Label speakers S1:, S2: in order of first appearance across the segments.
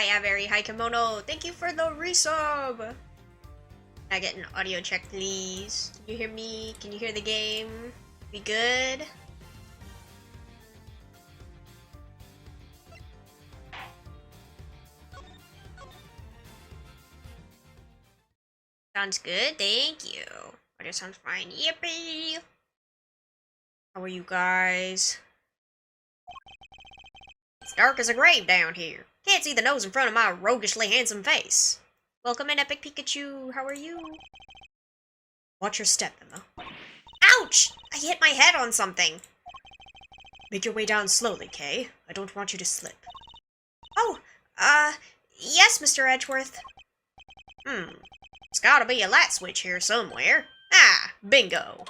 S1: Hiya, very high kimono. Thank you for the resub. Can I get an audio check, please? Can you hear me? Can you hear the game? We good? Sounds good, thank you. Audio sounds fine. Yippee! How are you guys? It's dark as a grave down here. Can't see the nose in front of my roguishly handsome face. Welcome in, Epic Pikachu. How are you? Watch your step, Emma. Ouch! I hit my head on something. Make your way down slowly, Kay. I don't want you to slip. Oh, yes, Mr. Edgeworth. There's gotta be a light switch here somewhere. Ah, bingo.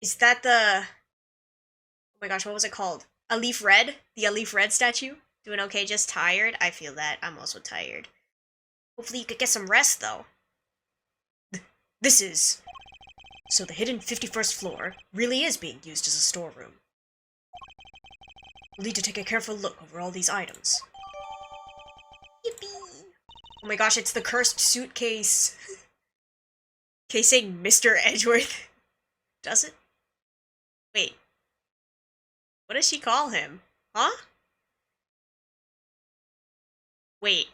S1: Is that the... Oh my gosh, what was it called? A Leaf Red? The Leaf Red statue? Doing okay, just tired? I feel that. I'm also tired. Hopefully you could get some rest, though. This is... So the hidden 51st floor really is being used as a storeroom. We'll need to take a careful look over all these items. Yippee! Oh my gosh, it's the cursed suitcase. Case saying Mr. Edgeworth. Does it? Wait. What does she call him? Huh? Wait.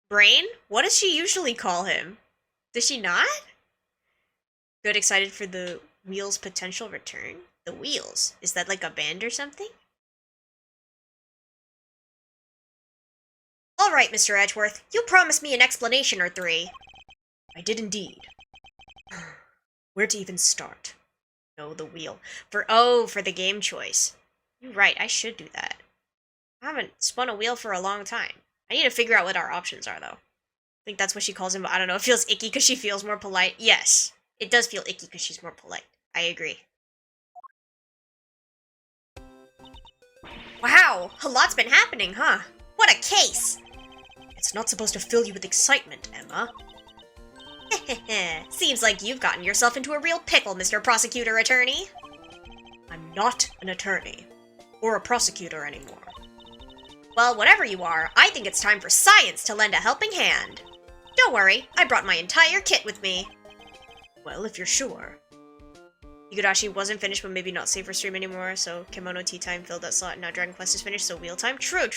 S1: Brain? What does she usually call him? Does she not? Good, excited for the Wheels' potential return? The Wheels? Is that like a band or something? Alright, Mr. Edgeworth. You promised me an explanation or three. I did indeed. Where to even start? No, the wheel. For the game choice. You're right, I should do that. I haven't spun a wheel for a long time. I need to figure out what our options are, though. I think that's what she calls him, but I don't know. It feels icky because she feels more polite. Yes, it does feel icky because she's more polite. I agree. Wow, a lot's been happening, huh? What a case! It's not supposed to fill you with excitement, Emma. Seems like you've gotten yourself into a real pickle, Mr. Prosecutor Attorney. I'm not an attorney. Or a prosecutor anymore. Well, whatever you are, I think it's time for science to lend a helping hand. Don't worry, I brought my entire kit with me. Well, if you're sure. Higurashi wasn't finished, but maybe not safe for stream anymore, so Kimono Tea Time filled that slot, and now Dragon Quest is finished, so Wheel Time? True.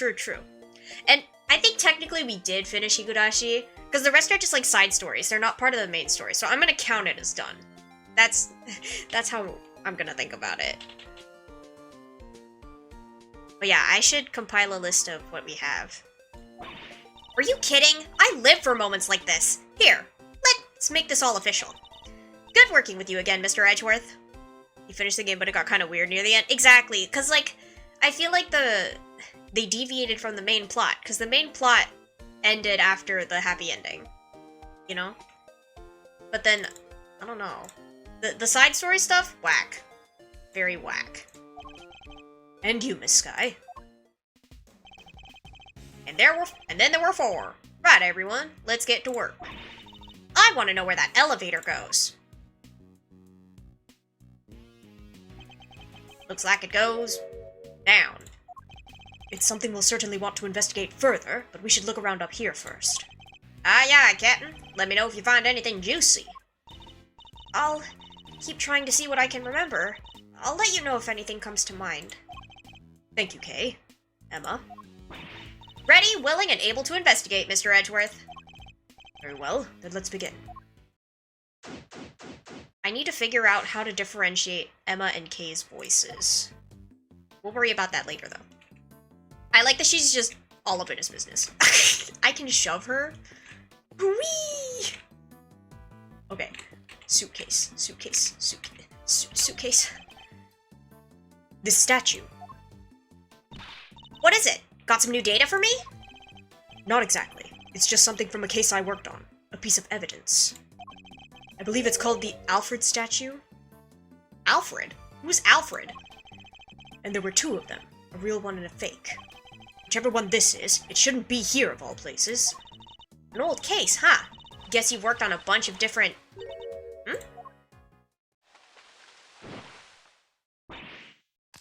S1: And I think technically we did finish Higurashi, because the rest are just like side stories. They're not part of the main story, so I'm gonna count it as done. That's how I'm gonna think about it. But yeah, I should compile a list of what we have. Are you kidding? I live for moments like this. Here, let's make this all official. Good working with you again, Mr. Edgeworth. You finished the game, but it got kind of weird near the end. Exactly, because, like, I feel like they deviated from the main plot, because the main plot ended after the happy ending. You know? But then, I don't know. The side story stuff? Whack. Very whack. And you, Miss Sky. And then there were four. Right, everyone, let's get to work. I want to know where that elevator goes. Looks like it goes down. It's something we'll certainly want to investigate further, but we should look around up here first. Aye, aye, Captain. Let me know if you find anything juicy. I'll keep trying to see what I can remember. I'll let you know if anything comes to mind. Thank you, Kay. Emma. Ready, willing, and able to investigate, Mr. Edgeworth. Very well, then let's begin. I need to figure out how to differentiate Emma and Kay's voices. We'll worry about that later, though. I like that she's just all up in his business. I can shove her. Whee! Okay. Suitcase. This statue. What is it? Got some new data for me? Not exactly. It's just something from a case I worked on. A piece of evidence. I believe it's called the Alfred statue. Alfred? Who's Alfred? And there were two of them. A real one and a fake. Whichever one this is, it shouldn't be here of all places. An old case, huh? Guess you've worked on a bunch of different...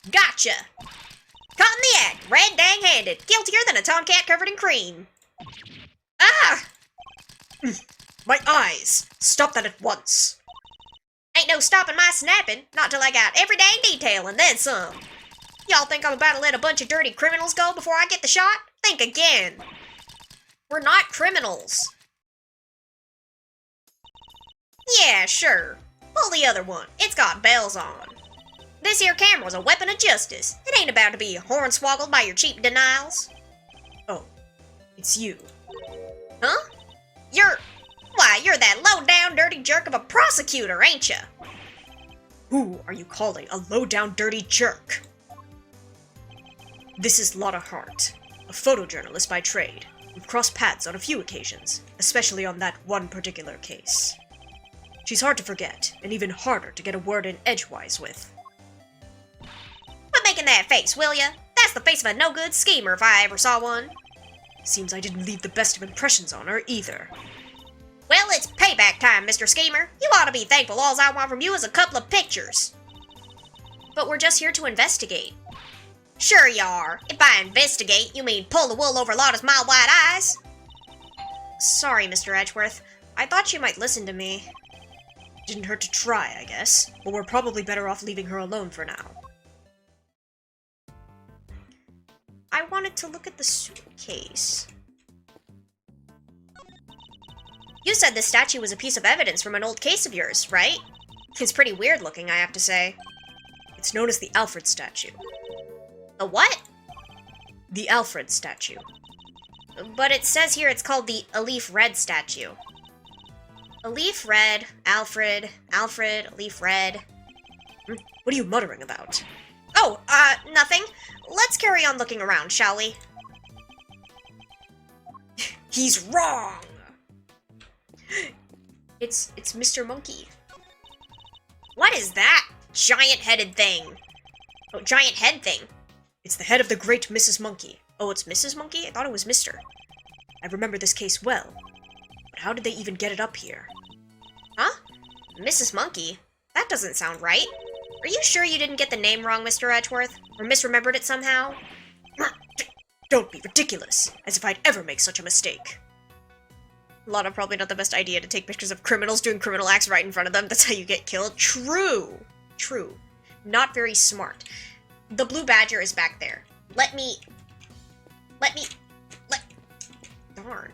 S1: Gotcha! Caught in the act, red dang-handed, guiltier than a tomcat covered in cream. Ah!
S2: My eyes! Stop that at once!
S1: Ain't no stopping my snapping, not till I got every dang detail and then some. Y'all think I'm about to let a bunch of dirty criminals go before I get the shot? Think again. We're not criminals. Yeah, sure. Pull the other one. It's got bells on. This here camera's a weapon of justice. It ain't about to be hornswoggled by your cheap denials.
S2: Oh, it's you.
S1: Huh? You're that low-down dirty jerk of a prosecutor, ain't ya?
S2: Who are you calling a low-down dirty jerk? This is Lotta Hart, a photojournalist by trade. We've crossed paths on a few occasions, especially on that one particular case. She's hard to forget, and even harder to get a word in edgewise with.
S1: Quit making that face, will ya? That's the face of a no-good schemer if I ever saw one.
S2: Seems I didn't leave the best of impressions on her, either.
S1: Well, it's payback time, Mr. Schemer. You ought to be thankful all I want from you is a couple of pictures. But we're just here to investigate. Sure you are. If by investigate, you mean pull the wool over Lotta's mild-white eyes.
S2: Sorry, Mr. Edgeworth. I thought you might listen to me. Didn't hurt to try, I guess. But we're probably better off leaving her alone for now.
S1: I wanted to look at the suitcase. You said this statue was a piece of evidence from an old case of yours, right? It's pretty weird looking, I have to say.
S2: It's known as the Alfred statue.
S1: The what?
S2: The Alfred statue.
S1: But it says here it's called the Alif Red statue. Alif Red, Alfred, Alif Red.
S2: What are you muttering about?
S1: Oh, nothing. Let's carry on looking around, shall we?
S2: He's wrong! It's Mr. Monkey.
S1: What is that? Giant-headed thing. Oh, giant head thing.
S2: It's the head of the great Mrs. Monkey. Oh, it's Mrs. Monkey? I thought it was Mr. I remember this case well. But how did they even get it up here?
S1: Huh? Mrs. Monkey? That doesn't sound right. Are you sure you didn't get the name wrong, Mr. Edgeworth? Or misremembered it somehow?
S2: Don't be ridiculous, as if I'd ever make such a mistake.
S1: Lotta, probably not the best idea to take pictures of criminals doing criminal acts right in front of them. That's how you get killed. True. True. Not very smart. The blue badger is back there. Darn.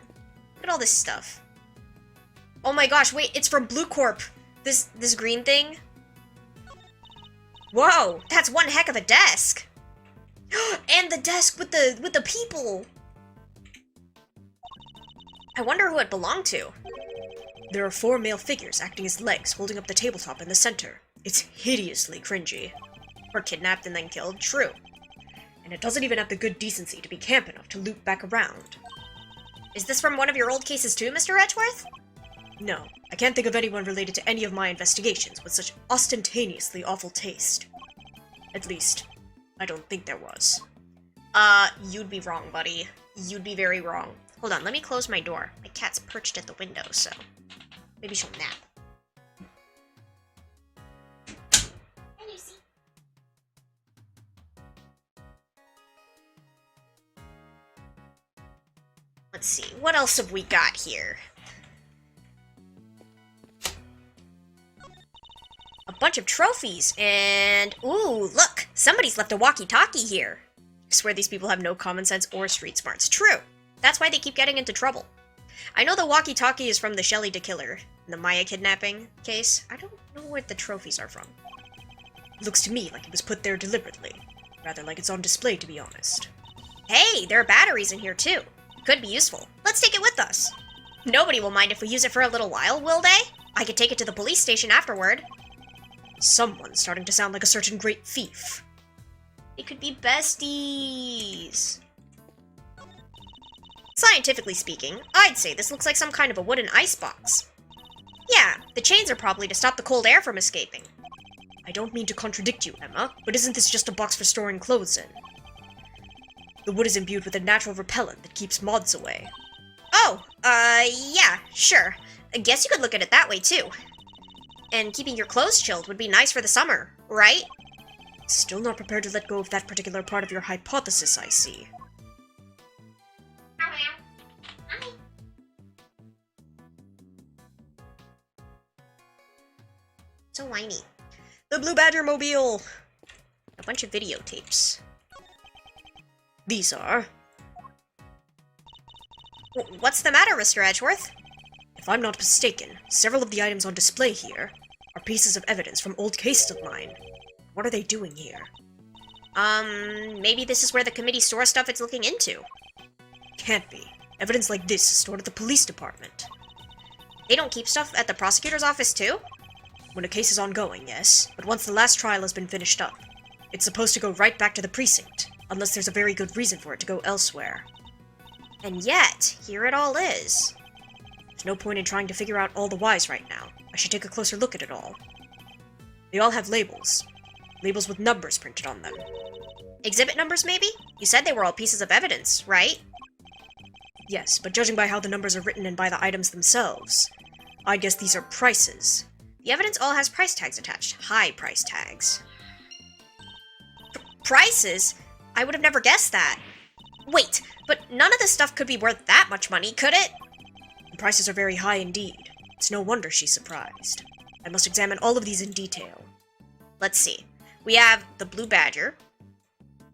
S1: Look at all this stuff. Oh my gosh, wait, it's from Blue Corp. This green thing. Whoa, that's one heck of a desk. And the desk with the people. I wonder who it belonged to.
S2: There are 4 male figures acting as legs holding up the tabletop in the center. It's hideously cringy.
S1: Were kidnapped and then killed, true.
S2: And it doesn't even have the good decency to be camp enough to loop back around.
S1: Is this from one of your old cases too, Mr. Edgeworth?
S2: No, I can't think of anyone related to any of my investigations with such ostentatiously awful taste. At least, I don't think there was.
S1: You'd be wrong, buddy. You'd be very wrong. Hold on, let me close my door. My cat's perched at the window, so maybe she'll nap. Hi, Lucy. Let's see, what else have we got here? A bunch of trophies, and ooh, look! Somebody's left a walkie-talkie here. I swear these people have no common sense or street smarts. True. That's why they keep getting into trouble. I know the walkie-talkie is from the Shelley DeKiller, in the Maya kidnapping case. I don't know where the trophies are from.
S2: It looks to me like it was put there deliberately. Rather like it's on display, to be honest.
S1: Hey, there are batteries in here too. Could be useful. Let's take it with us. Nobody will mind if we use it for a little while, will they? I could take it to the police station afterward.
S2: Someone's starting to sound like a certain great thief.
S1: It could be besties. Scientifically speaking, I'd say this looks like some kind of a wooden icebox. Yeah, the chains are probably to stop the cold air from escaping.
S2: I don't mean to contradict you, Emma, but isn't this just a box for storing clothes in? The wood is imbued with a natural repellent that keeps moths away.
S1: Oh, yeah, sure. I guess you could look at it that way, too. And keeping your clothes chilled would be nice for the summer, right?
S2: Still not prepared to let go of that particular part of your hypothesis, I see.
S1: So whiny.
S2: The Blue Badger Mobile!
S1: A bunch of videotapes.
S2: These are...
S1: What's the matter, Mr. Edgeworth?
S2: If I'm not mistaken, several of the items on display here are pieces of evidence from old cases of mine. What are they doing here?
S1: Maybe this is where the committee stores stuff it's looking into.
S2: Can't be. Evidence like this is stored at the police department.
S1: They don't keep stuff at the prosecutor's office, too?
S2: When a case is ongoing, yes, but once the last trial has been finished up, it's supposed to go right back to the precinct, unless there's a very good reason for it to go elsewhere.
S1: And yet, here it all is.
S2: There's no point in trying to figure out all the whys right now. I should take a closer look at it all. They all have labels. Labels with numbers printed on them.
S1: Exhibit numbers, maybe? You said they were all pieces of evidence, right?
S2: Yes, but judging by how the numbers are written and by the items themselves, I guess these are prices.
S1: The evidence all has price tags attached. High price tags. Prices? I would have never guessed that. Wait, but none of this stuff could be worth that much money, could it?
S2: The prices are very high indeed. It's no wonder she's surprised. I must examine all of these in detail.
S1: Let's see. We have the Blue Badger.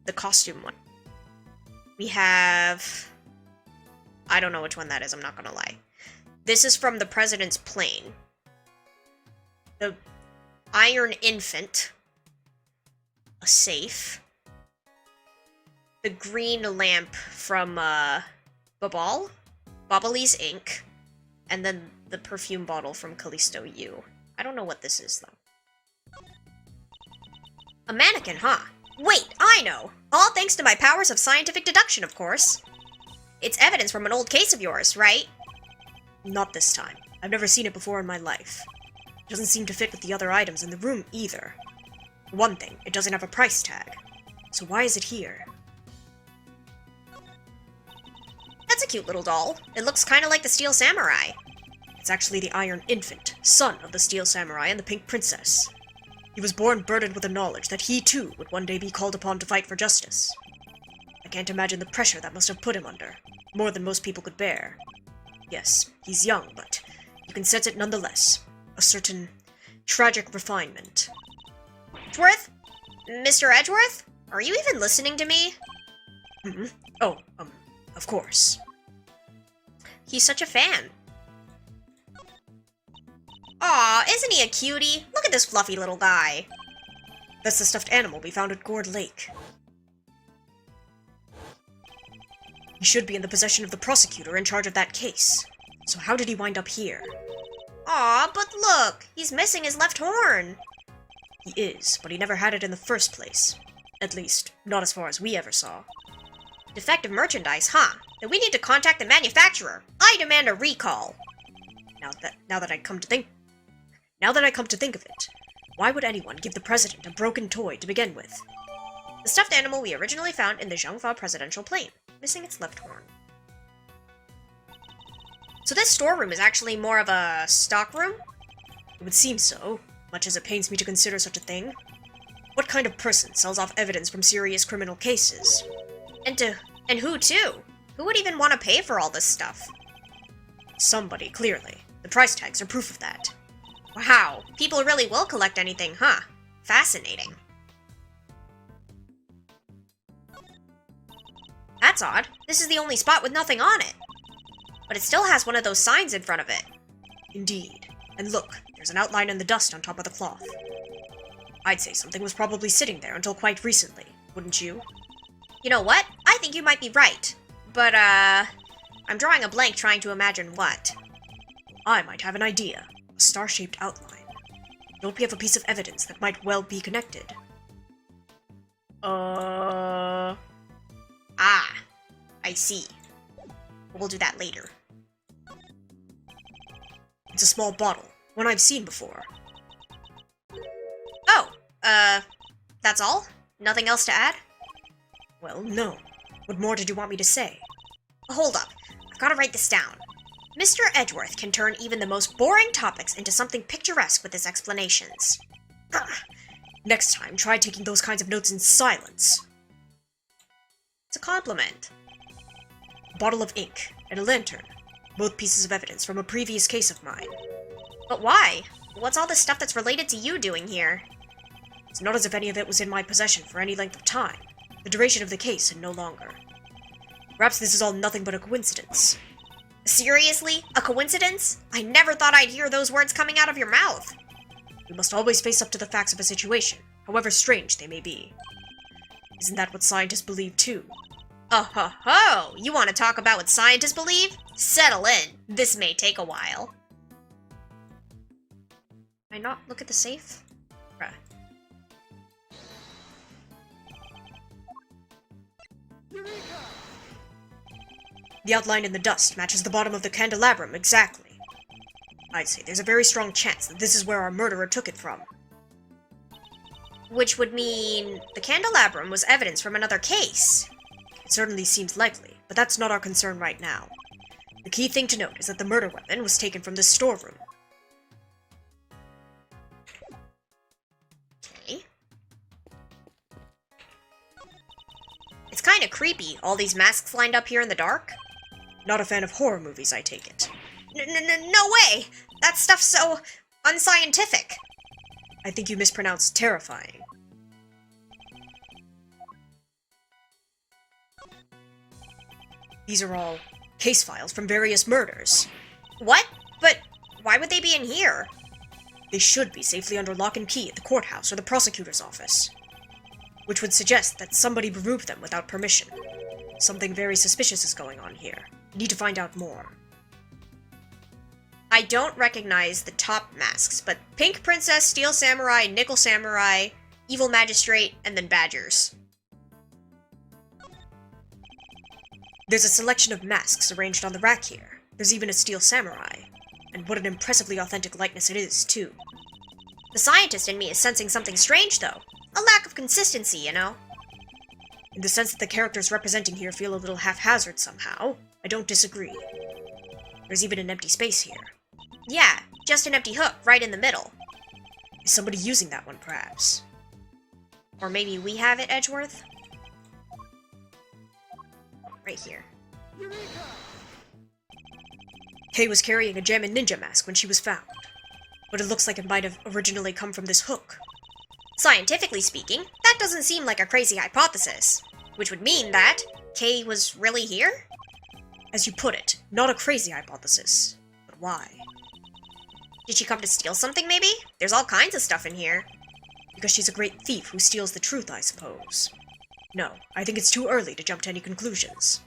S1: The costume one. We have... I don't know which one that is, I'm not gonna lie. This is from the President's plane. The Iron Infant. A safe. The green lamp from, Bubbly's Ink. And then the perfume bottle from Callisto U. I don't know what this is, though. A mannequin, huh? Wait, I know! All thanks to my powers of scientific deduction, of course. It's evidence from an old case of yours, right?
S2: Not this time. I've never seen it before in my life. It doesn't seem to fit with the other items in the room, either. For one thing, it doesn't have a price tag. So why is it here?
S1: That's a cute little doll. It looks kinda like the Steel Samurai.
S2: It's actually the Iron Infant, son of the Steel Samurai and the Pink Princess. He was born burdened with the knowledge that he too would one day be called upon to fight for justice. I can't imagine the pressure that must have put him under, more than most people could bear. Yes, he's young, but you can sense it nonetheless. A certain tragic refinement.
S1: Edgeworth? Mr. Edgeworth? Are you even listening to me?
S2: Mm-hmm. Oh, of course.
S1: He's such a fan. Aw, isn't he a cutie? Look at this fluffy little guy.
S2: That's the stuffed animal we found at Gourd Lake. He should be in the possession of the prosecutor in charge of that case. So how did he wind up here?
S1: Aw, but look! He's missing his left horn!
S2: He is, but he never had it in the first place. At least, not as far as we ever saw.
S1: Defective merchandise, huh? Then we need to contact the manufacturer. I demand a recall.
S2: Now that I come to think of it, why would anyone give the president a broken toy to begin with?
S1: The stuffed animal we originally found in the Zhengfa presidential plane, missing its left horn. So this storeroom is actually more of a stock room?
S2: It would seem so, much as it pains me to consider such a thing. What kind of person sells off evidence from serious criminal cases?
S1: And who too? Who would even want to pay for all this stuff?
S2: Somebody, clearly. The price tags are proof of that.
S1: Wow, people really will collect anything, huh? Fascinating. That's odd. This is the only spot with nothing on it. But it still has one of those signs in front of it.
S2: Indeed. And look, there's an outline in the dust on top of the cloth. I'd say something was probably sitting there until quite recently, wouldn't you?
S1: You know what? I think you might be right. But, I'm drawing a blank trying to imagine what.
S2: I might have an idea. A star-shaped outline. Don't we have a piece of evidence that might well be connected?
S1: Ah, I see. We'll do that later.
S2: It's a small bottle, one I've seen before.
S1: Oh, that's all? Nothing else to add?
S2: Well, no. What more did you want me to say?
S1: Hold up. I've gotta write this down. Mr. Edgeworth can turn even the most boring topics into something picturesque with his explanations.
S2: Next time, try taking those kinds of notes in silence.
S1: It's a compliment.
S2: A bottle of ink and a lantern. Both pieces of evidence from a previous case of mine.
S1: But why? What's all this stuff that's related to you doing here?
S2: It's not as if any of it was in my possession for any length of time. The duration of the case and no longer. Perhaps this is all nothing but a coincidence.
S1: Seriously? A coincidence? I never thought I'd hear those words coming out of your mouth.
S2: We must always face up to the facts of a situation, however strange they may be. Isn't that what scientists believe too?
S1: Oh ho ho! You want to talk about what scientists believe? Settle in. This may take a while. Can I not look at the safe? Bruh.
S2: The outline in the dust matches the bottom of the candelabrum exactly. I'd say there's a very strong chance that this is where our murderer took it from.
S1: Which would mean the candelabrum was evidence from another case.
S2: It certainly seems likely, but that's not our concern right now. The key thing to note is that the murder weapon was taken from this storeroom.
S1: Okay. It's kinda creepy, all these masks lined up here in the dark.
S2: Not a fan of horror movies, I take it.
S1: No way! That stuff's so unscientific.
S2: I think you mispronounced terrifying. These are all case files from various murders.
S1: What? But why would they be in here?
S2: They should be safely under lock and key at the courthouse or the prosecutor's office. Which would suggest that somebody removed them without permission. Something very suspicious is going on here. We need to find out more.
S1: I don't recognize the top masks, but Pink Princess, Steel Samurai, Nickel Samurai, Evil Magistrate, and then Badgers.
S2: There's a selection of masks arranged on the rack here. There's even a Steel Samurai. And what an impressively authentic likeness it is, too.
S1: The scientist in me is sensing something strange, though. A lack of consistency, you know?
S2: In the sense that the characters representing here feel a little haphazard somehow, I don't disagree. There's even an empty space here.
S1: Yeah, just an empty hook right in the middle.
S2: Is somebody using that one, perhaps?
S1: Or maybe we have it, Edgeworth? Right here.
S2: Kay was carrying a Jammin' Ninja mask when she was found, but it looks like it might have originally come from this hook.
S1: Scientifically speaking, that doesn't seem like a crazy hypothesis, which would mean that Kay was really here?
S2: As you put it, not a crazy hypothesis, but why?
S1: Did she come to steal something, maybe? There's all kinds of stuff in here.
S2: Because she's a great thief who steals the truth, I suppose. No, I think it's too early to jump to any conclusions.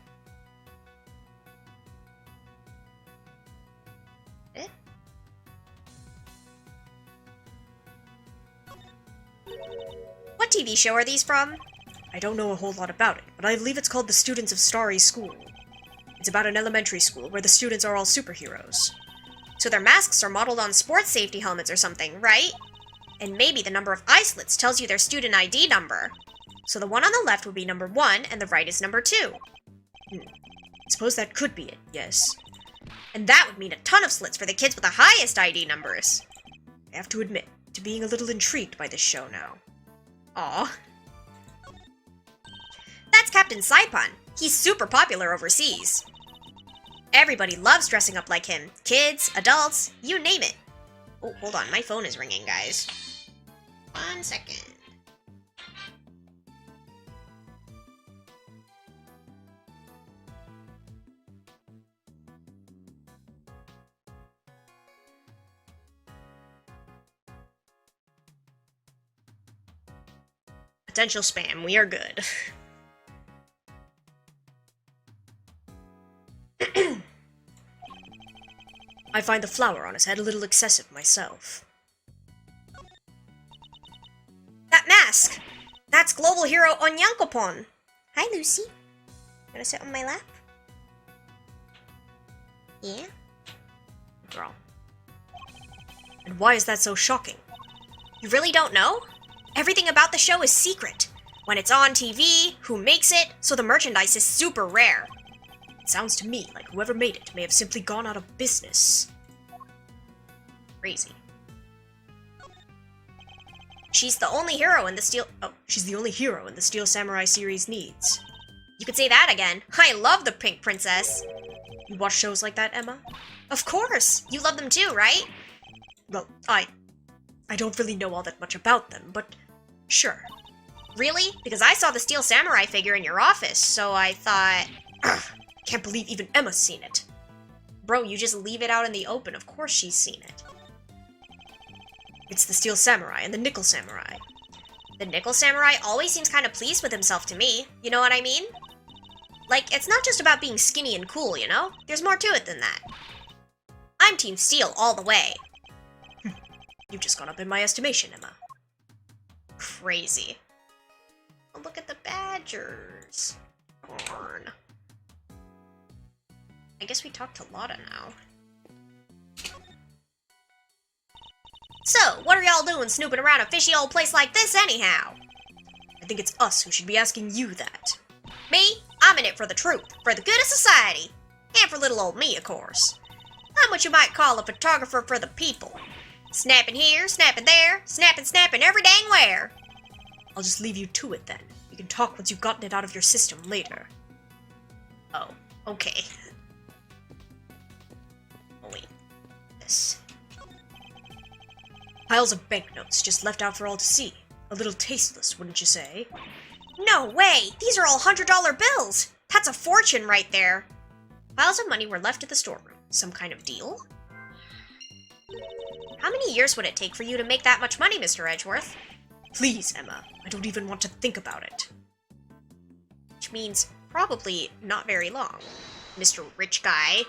S1: Eh? What TV show are these from?
S2: I don't know a whole lot about it, but I believe it's called The Students of Starry School. It's about an elementary school where the students are all superheroes.
S1: So their masks are modeled on sports safety helmets or something, right? And maybe the number of eye slits tells you their student ID number. So the one on the left would be number 1, and the right is number 2.
S2: I suppose that could be it, yes.
S1: And that would mean a ton of slits for the kids with the highest ID numbers.
S2: I have to admit to being a little intrigued by this show now.
S1: Aw. That's Captain Saipan. He's super popular overseas. Everybody loves dressing up like him. Kids, adults, you name it. Oh, hold on, my phone is ringing, guys. 1 second. Potential spam, we are good.
S2: I find the flower on his head a little excessive myself.
S1: That mask! That's global hero Onyankopon! Hi, Lucy. Gonna sit on my lap? Yeah?
S2: Girl. And why is that so shocking?
S1: You really don't know? Everything about the show is secret. When it's on TV, who makes it, so the merchandise is super rare.
S2: It sounds to me like whoever made it may have simply gone out of business.
S1: Crazy. She's the only hero in the Steel...
S2: Oh, she's the only hero in the Steel Samurai series needs.
S1: You could say that again. I love the Pink Princess.
S2: You watch shows like that, Emma?
S1: Of course. You love them too, right?
S2: Well, I don't really know all that much about them, but sure.
S1: Really? Because I saw the Steel Samurai figure in your office, so I thought...
S2: Ugh, can't believe even Emma's seen it.
S1: Bro, you just leave it out in the open. Of course she's seen it.
S2: It's the Steel Samurai and the Nickel Samurai.
S1: The Nickel Samurai always seems kind of pleased with himself to me. You know what I mean? Like, it's not just about being skinny and cool, you know? There's more to it than that. I'm Team Steel all the way.
S2: You've just gone up in my estimation, Emma.
S1: Crazy. Oh, look at the badgers. Darn. I guess we talked to Lotta now. So, what are y'all doing snooping around a fishy old place like this anyhow?
S2: I think it's us who should be asking you that.
S1: Me? I'm in it for the truth, for the good of society. And for little old me, of course. I'm what you might call a photographer for the people. Snapping here, snapping there, snapping every dang where.
S2: I'll just leave you to it then. You can talk once you've gotten it out of your system later.
S1: Oh, okay. Oh wait. This.
S2: Piles of banknotes just left out for all to see. A little tasteless, wouldn't you say?
S1: No way! These are all $100 bills! That's a fortune right there! Piles of money were left at the storeroom. Some kind of deal? How many years would it take for you to make that much money, Mr. Edgeworth?
S2: Please, Emma. I don't even want to think about it.
S1: Which means probably not very long, Mr. Rich Guy.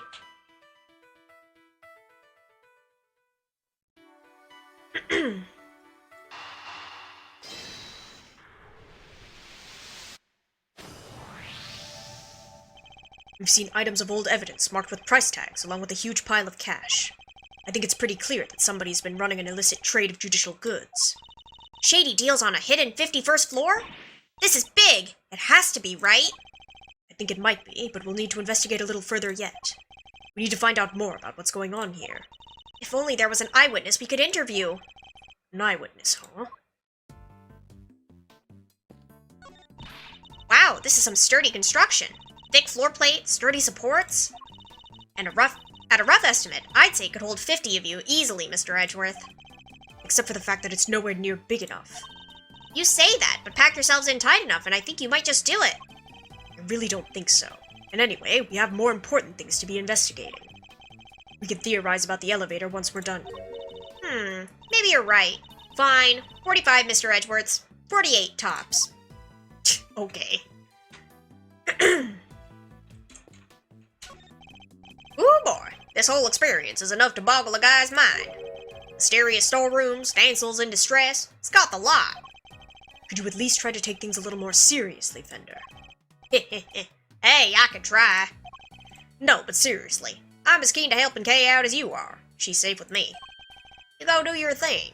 S2: We've seen items of old evidence marked with price tags along with a huge pile of cash. I think it's pretty clear that somebody's been running an illicit trade of judicial goods.
S1: Shady deals on a hidden 51st floor? This is big! It has to be, right?
S2: I think it might be, but we'll need to investigate a little further yet. We need to find out more about what's going on here.
S1: If only there was an eyewitness we could interview.
S2: An eyewitness, huh?
S1: Wow, this is some sturdy construction. Thick floor plate, sturdy supports. And at a rough estimate, I'd say it could hold 50 of you easily, Mr. Edgeworth.
S2: Except for the fact that it's nowhere near big enough.
S1: You say that, but pack yourselves in tight enough and I think you might just do it.
S2: I really don't think so. And anyway, we have more important things to be investigating. We can theorize about the elevator once we're done.
S1: Maybe you're right. Fine. 45, Mr. Edgeworths. 48 tops.
S2: Okay.
S1: Ooh boy, this whole experience is enough to boggle a guy's mind. Mysterious storerooms, damsels in distress, it's got the lot.
S2: Could you at least try to take things a little more seriously, Fender?
S1: Hey, I could try. No, but seriously, I'm as keen to helping Kay out as you are. She's safe with me. You go do your thing.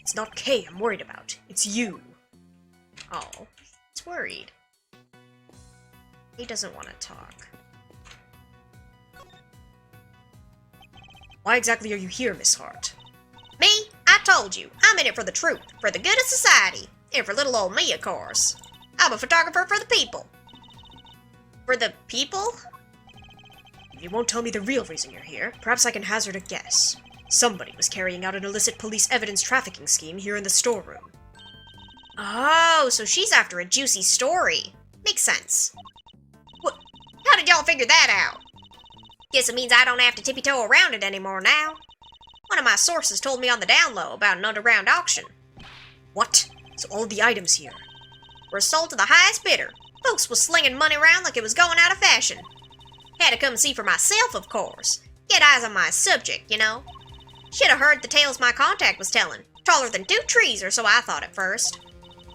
S2: It's not Kay I'm worried about, it's you.
S1: Oh, he's worried. He doesn't want to talk.
S2: Why exactly are you here, Miss Hart?
S1: Me? I told you, I'm in it for the truth, for the good of society, and for little old me, of course. I'm a photographer for the people. For the people?
S2: If you won't tell me the real reason you're here, perhaps I can hazard a guess. Somebody was carrying out an illicit police evidence trafficking scheme here in the storeroom.
S1: Oh, so she's after a juicy story. Makes sense. What? How did y'all figure that out? Guess it means I don't have to tippy-toe around it anymore now. One of my sources told me on the down low about an underground auction.
S2: What? So all of the items here
S1: were sold to the highest bidder. Folks was slinging money around like it was going out of fashion. Had to come see for myself, of course. Get eyes on my subject, you know. Should have heard the tales my contact was telling. Taller than 2 trees, or so I thought at first.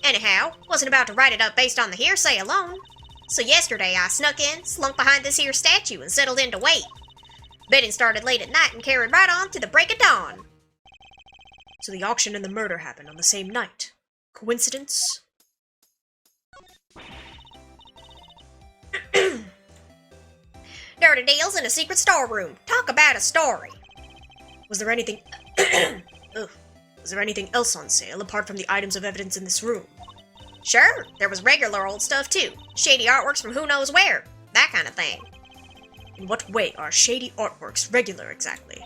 S1: Anyhow, wasn't about to write it up based on the hearsay alone. So yesterday I snuck in, slunk behind this here statue, and settled in to wait. Bidding started late at night and carried right on to the break of dawn.
S2: So the auction and the murder happened on the same night. Coincidence?
S1: Dirty deals in a secret storeroom. Talk about a story.
S2: Was there anything... Ugh. Was there anything else on sale apart from the items of evidence in this room?
S1: Sure, there was regular old stuff too. Shady artworks from who knows where. That kind of thing.
S2: In what way are shady artworks regular exactly?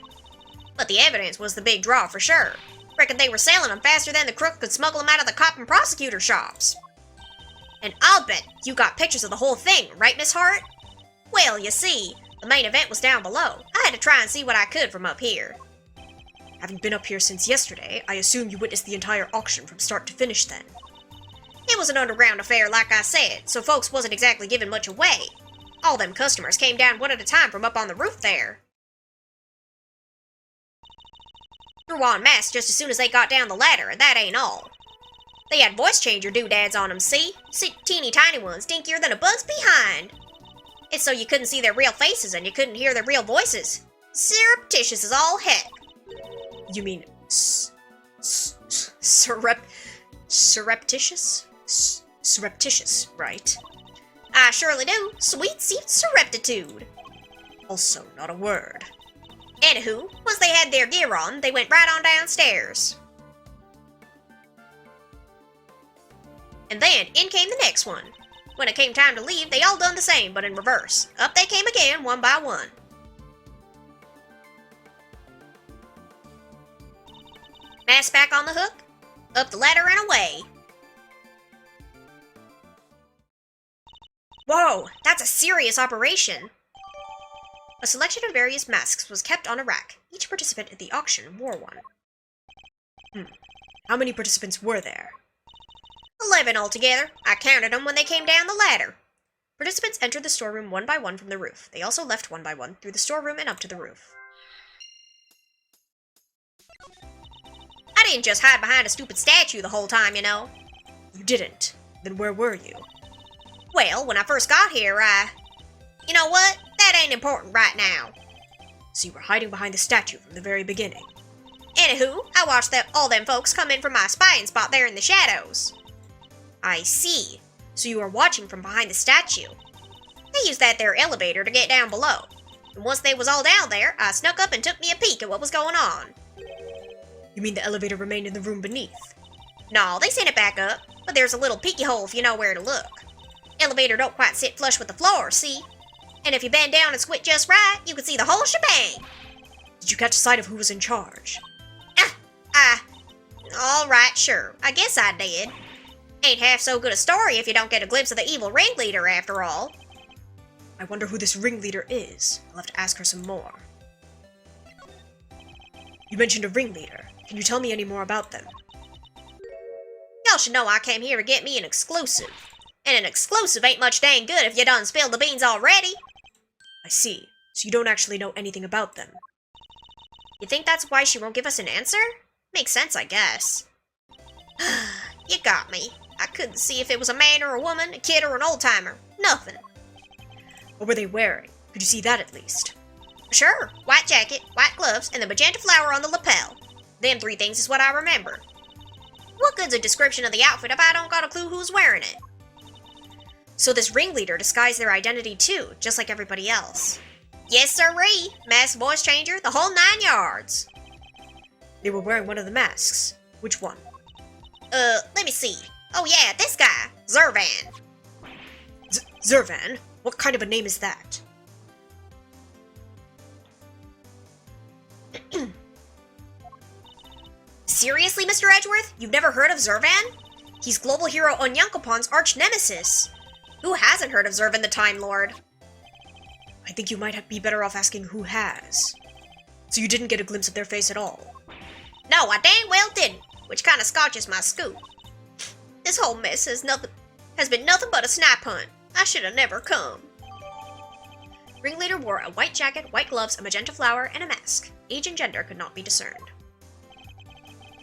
S1: But the evidence was the big draw for sure. Reckon they were selling them faster than the crook could smuggle them out of the cop and prosecutor shops. And I'll bet you got pictures of the whole thing, right, Miss Hart? Well, you see, the main event was down below. I had to try and see what I could from up here.
S2: Having been up here since yesterday, I assume you witnessed the entire auction from start to finish then.
S1: It was an underground affair, like I said, so folks wasn't exactly giving much away. All them customers came down one at a time from up on the roof there. Threw on masks just as soon as they got down the ladder, and that ain't all. They had voice changer doodads on them, see? Teeny tiny ones, dinkier than a bug's behind. It's so you couldn't see their real faces and you couldn't hear their real voices. Surreptitious as all heck.
S2: You mean surreptitious? Surreptitious, right?
S1: I surely do. Sweet surreptitude.
S2: Also, not a word.
S1: Anywho, once they had their gear on, they went right on downstairs. And then, in came the next one. When it came time to leave, they all done the same, but in reverse. Up they came again, one by one. Mask back on the hook, up the ladder and away. Whoa, that's a serious operation. A selection of various masks was kept on a rack. Each participant at the auction wore one.
S2: How many participants were there?
S1: 11 altogether. I counted them when they came down the ladder. Participants entered the storeroom one by one from the roof. They also left one by one through the storeroom and up to the roof. I didn't just hide behind a stupid statue the whole time, you know.
S2: You didn't. Then where were you?
S1: Well, when I first got here, You know what? That ain't important right now.
S2: So you were hiding behind the statue from the very beginning.
S1: Anywho, I watched all them folks come in from my spying spot there in the shadows. I see. So you were watching from behind the statue. They used that there elevator to get down below. And once they was all down there, I snuck up and took me a peek at what was going on.
S2: You mean the elevator remained in the room beneath?
S1: No, they sent it back up, but there's a little peeky hole if you know where to look. Elevator don't quite sit flush with the floor, see? And if you bend down and squint just right, you can see the whole shebang.
S2: Did you catch sight of who was in charge?
S1: Alright, sure. I guess I did. Ain't half so good a story if you don't get a glimpse of the evil ringleader after all.
S2: I wonder who this ringleader is. I'll have to ask her some more. You mentioned a ringleader. Can you tell me any more about them?
S1: Y'all should know I came here to get me an exclusive. And an exclusive ain't much dang good if you done spilled the beans already.
S2: I see. So you don't actually know anything about them.
S1: You think that's why she won't give us an answer? Makes sense, I guess. You got me. I couldn't see if it was a man or a woman, a kid or an old-timer. Nothing.
S2: What were they wearing? Could you see that at least?
S1: Sure. White jacket, white gloves, and the magenta flower on the lapel. Them three things is what I remember. What good's a description of the outfit if I don't got a clue who's wearing it? So this ringleader disguised their identity too, just like everybody else. Yes, sirree. Mask, voice changer, the whole 9 yards.
S2: They were wearing one of the masks. Which one?
S1: Let me see. Oh yeah, this guy. Zervan.
S2: Zervan? What kind of a name is that?
S1: Seriously, Mr. Edgeworth? You've never heard of Zervan? He's global hero Onyankopon's arch nemesis. Who hasn't heard of Zervan the Time Lord?
S2: I think you might be better off asking who has. So you didn't get a glimpse of their face at all?
S1: No, I dang well didn't, which kinda scotches my scoop. This whole mess has been nothing but a snipe hunt. I should have never come. Ringleader wore a white jacket, white gloves, a magenta flower, and a mask. Age and gender could not be discerned.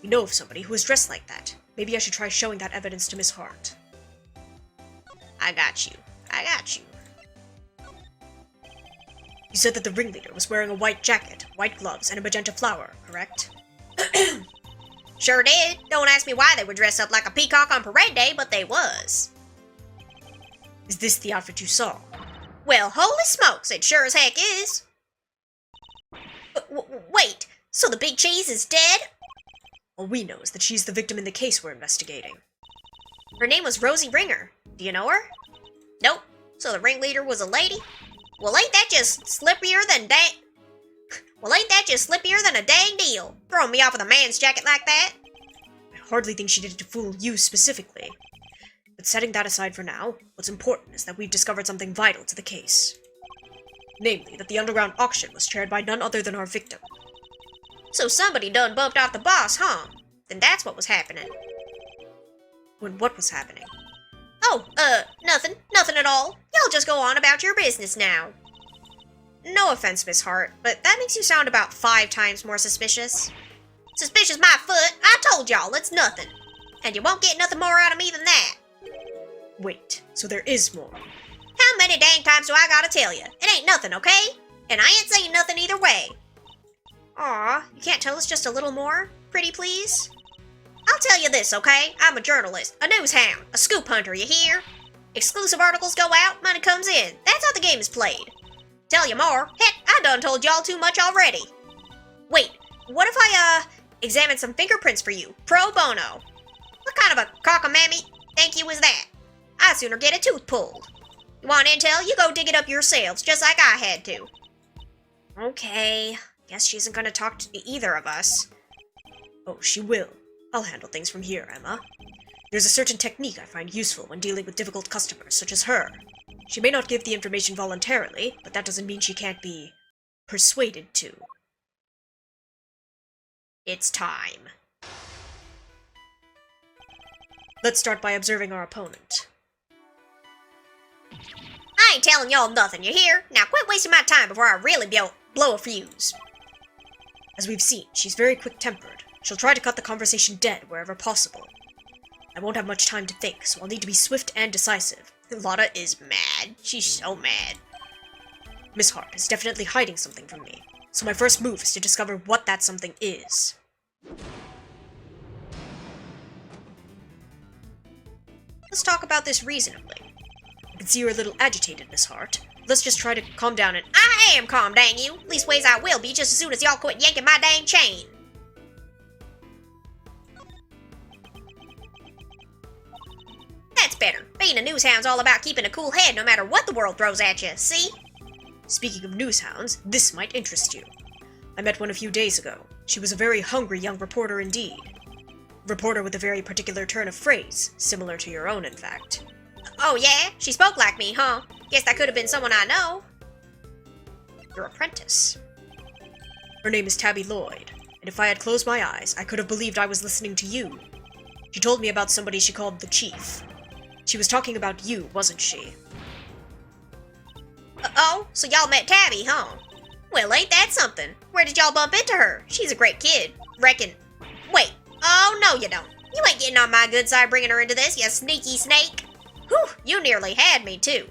S2: We know of somebody who is dressed like that. Maybe I should try showing that evidence to Miss Hart.
S1: I got you.
S2: You said that the ringleader was wearing a white jacket, white gloves, and a magenta flower, correct?
S1: Sure did. Don't ask me why they were dressed up like a peacock on parade day, but they was.
S2: Is this the outfit you saw?
S1: Well, holy smokes, it sure as heck is. Wait, so the big cheese is dead?
S2: All we know is that she's the victim in the case we're investigating.
S1: Her name was Rosie Ringer. Do you know her? Nope. So the ringleader was a lady? Well, ain't that just slippier than a dang deal? Throwing me off with a man's jacket like that?
S2: I hardly think she did it to fool you specifically. But setting that aside for now, what's important is that we've discovered something vital to the case. Namely, that the underground auction was chaired by none other than our victim.
S1: So somebody done bumped off the boss, huh? Then that's what was happening.
S2: When what was happening?
S1: Oh, nothing. Nothing at all. Y'all just go on about your business now. No offense, Miss Hart, but that makes you sound about 5 times more suspicious. Suspicious my foot? I told y'all, it's nothing. And you won't get nothing more out of me than that.
S2: Wait, so there is more.
S1: How many dang times do I gotta tell you? It ain't nothing, okay? And I ain't saying nothing either way. Aw, you can't tell us just a little more? Pretty please? I'll tell you this, okay? I'm a journalist, a news hound, a scoop hunter, you hear? Exclusive articles go out, money comes in. That's how the game is played. Tell you more, heck, I done told y'all too much already. Wait, what if I, examine some fingerprints for you, pro bono? What kind of a cockamamie thank you is that? I'd sooner get a tooth pulled. You want intel? You go dig it up yourselves, just like I had to. Okay, guess she isn't gonna talk to either of us.
S2: Oh, she will. I'll handle things from here, Emma. There's a certain technique I find useful when dealing with difficult customers, such as her. She may not give the information voluntarily, but that doesn't mean she can't be persuaded to.
S1: It's time.
S2: Let's start by observing our opponent.
S1: I ain't telling y'all nothing, you hear? Now quit wasting my time before I really blow a fuse.
S2: As we've seen, she's very quick-tempered. She'll try to cut the conversation dead wherever possible. I won't have much time to think, so I'll need to be swift and decisive.
S1: Lotta is mad. She's so mad.
S2: Miss Hart is definitely hiding something from me, so my first move is to discover what that something is.
S1: Let's talk about this reasonably.
S2: I can see you're a little agitated, Miss Hart. Let's just try to calm down and—
S1: I am calm, dang you! Leastways I will be just as soon as y'all quit yanking my dang chain. That's better. Being a news hound's all about keeping a cool head no matter what the world throws at you, see?
S2: Speaking of news hounds, this might interest you. I met one a few days ago. She was a very hungry young reporter indeed. Reporter with a very particular turn of phrase, similar to your own, in fact.
S1: Oh yeah? She spoke like me, huh? Guess that could have been someone I know.
S2: Your apprentice. Her name is Tabby Lloyd, and if I had closed my eyes, I could have believed I was listening to you. She told me about somebody she called the Chief. She was talking about you, wasn't she?
S1: Oh, so y'all met Tabby, huh? Well, ain't that something? Where did y'all bump into her? She's a great kid. Reckon. Wait. Oh, no you don't. You ain't getting on my good side bringing her into this, you sneaky snake. Whew, you nearly had me, too.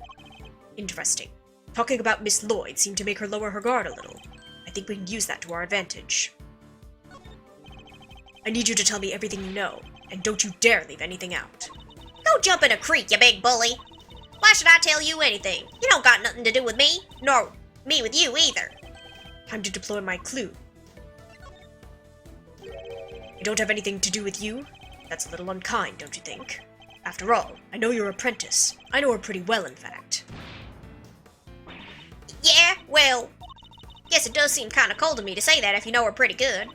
S2: Interesting. Talking about Miss Lloyd seemed to make her lower her guard a little. I think we can use that to our advantage. I need you to tell me everything you know, and don't you dare leave anything out.
S1: Go jump in a creek, you big bully. Why should I tell you anything? You don't got nothing to do with me, nor me with you either.
S2: Time to deploy my clue. I don't have anything to do with you? That's a little unkind, don't you think? After all, I know your apprentice. I know her pretty well, in fact.
S1: Yeah, well, guess it does seem kinda cold of me to say that if you know her pretty good.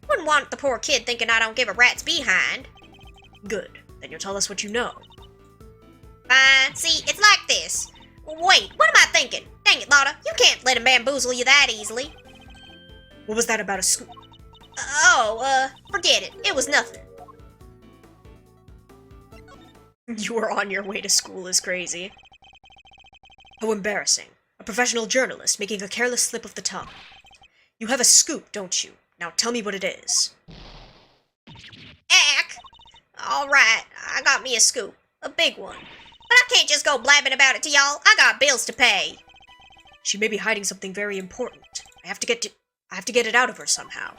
S1: Wouldn't want the poor kid thinking I don't give a rat's behind.
S2: Good. Then you'll tell us what you know.
S1: Fine. See, it's like this. Wait, what am I thinking? Dang it, Lotta, you can't let him bamboozle you that easily.
S2: What was that about a scoop?
S1: Forget it. It was nothing.
S2: You were on your way to school is crazy. How embarrassing. A professional journalist making a careless slip of the tongue. You have a scoop, don't you? Now tell me what it is.
S1: Ack! Alright, I got me a scoop. A big one. But I can't just go blabbing about it to y'all. I got bills to pay.
S2: She may be hiding something very important. I have to get it out of her somehow.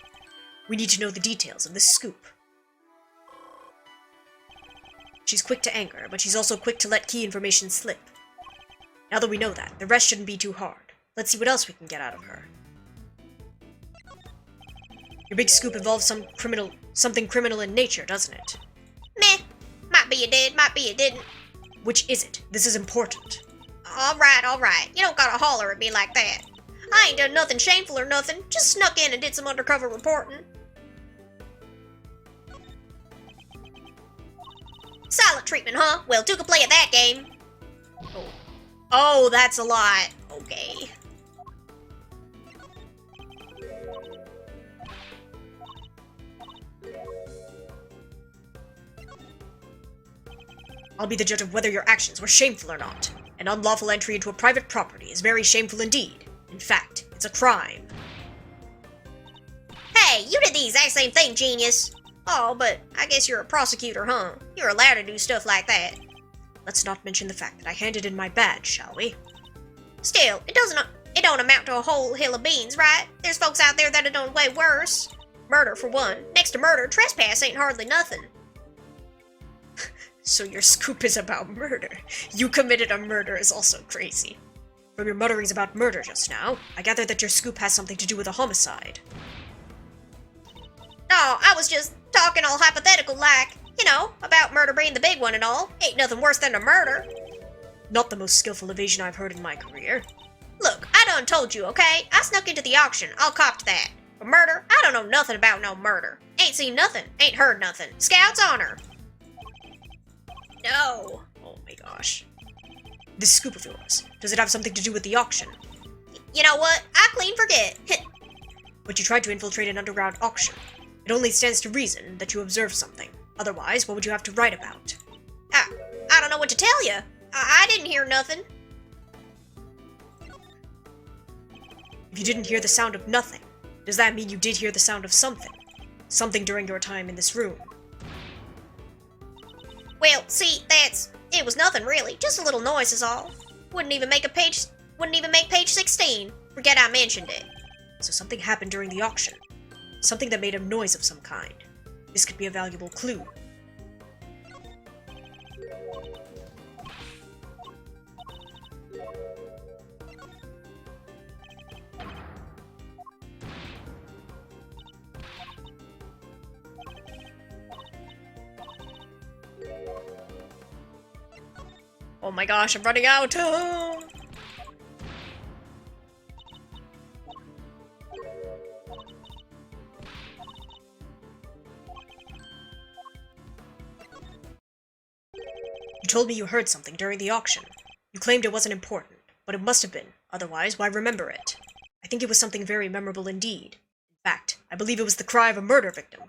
S2: We need to know the details of this scoop. She's quick to anger, but she's also quick to let key information slip. Now that we know that, the rest shouldn't be too hard. Let's see what else we can get out of her. Your big scoop involves something criminal in nature, doesn't it?
S1: Meh. Might be you did, might be you didn't.
S2: Which is it? This is important.
S1: Alright. You don't gotta holler at me like that. I ain't done nothing shameful or nothing. Just snuck in and did some undercover reporting. Silent treatment, huh? Well, two can play at that game.
S2: Oh, that's a lot.
S1: Okay.
S2: I'll be the judge of whether your actions were shameful or not. An unlawful entry into a private property is very shameful indeed. In fact, it's a crime.
S1: Hey, you did the exact same thing, genius. Oh, but I guess you're a prosecutor, huh? You're allowed to do stuff like that.
S2: Let's not mention the fact that I handed in my badge, shall we?
S1: Still, it don't amount to a whole hill of beans, right? There's folks out there that have done way worse. Murder, for one. Next to murder, trespass ain't hardly nothing.
S2: So your scoop is about murder. You committed a murder is also crazy. From your mutterings about murder just now, I gather that your scoop has something to do with a homicide.
S1: No, I was just talking all hypothetical like, you know, about murder being the big one and all. Ain't nothing worse than a murder.
S2: Not the most skillful evasion I've heard in my career.
S1: Look, I done told you, okay? I snuck into the auction. I'll cop to that. For murder, I don't know nothing about no murder. Ain't seen nothing. Ain't heard nothing. Scout's honor. No.
S2: Oh my gosh. This scoop of yours, does it have something to do with the auction?
S1: You know what? I clean forget.
S2: But you tried to infiltrate an underground auction. It only stands to reason that you observed something. Otherwise, what would you have to write about?
S1: I don't know what to tell you. I didn't hear nothing.
S2: If you didn't hear the sound of nothing, does that mean you did hear the sound of something? Something during your time in this room?
S1: Well, see, it was nothing really. Just a little noise is all. Wouldn't even make page 16. Forget I mentioned it.
S2: So something happened during the auction. Something that made a noise of some kind. This could be a valuable clue. Oh my gosh, I'm running out! Oh. You told me you heard something during the auction. You claimed it wasn't important, but it must have been. Otherwise, why remember it? I think it was something very memorable indeed. In fact, I believe it was the cry of a murder victim.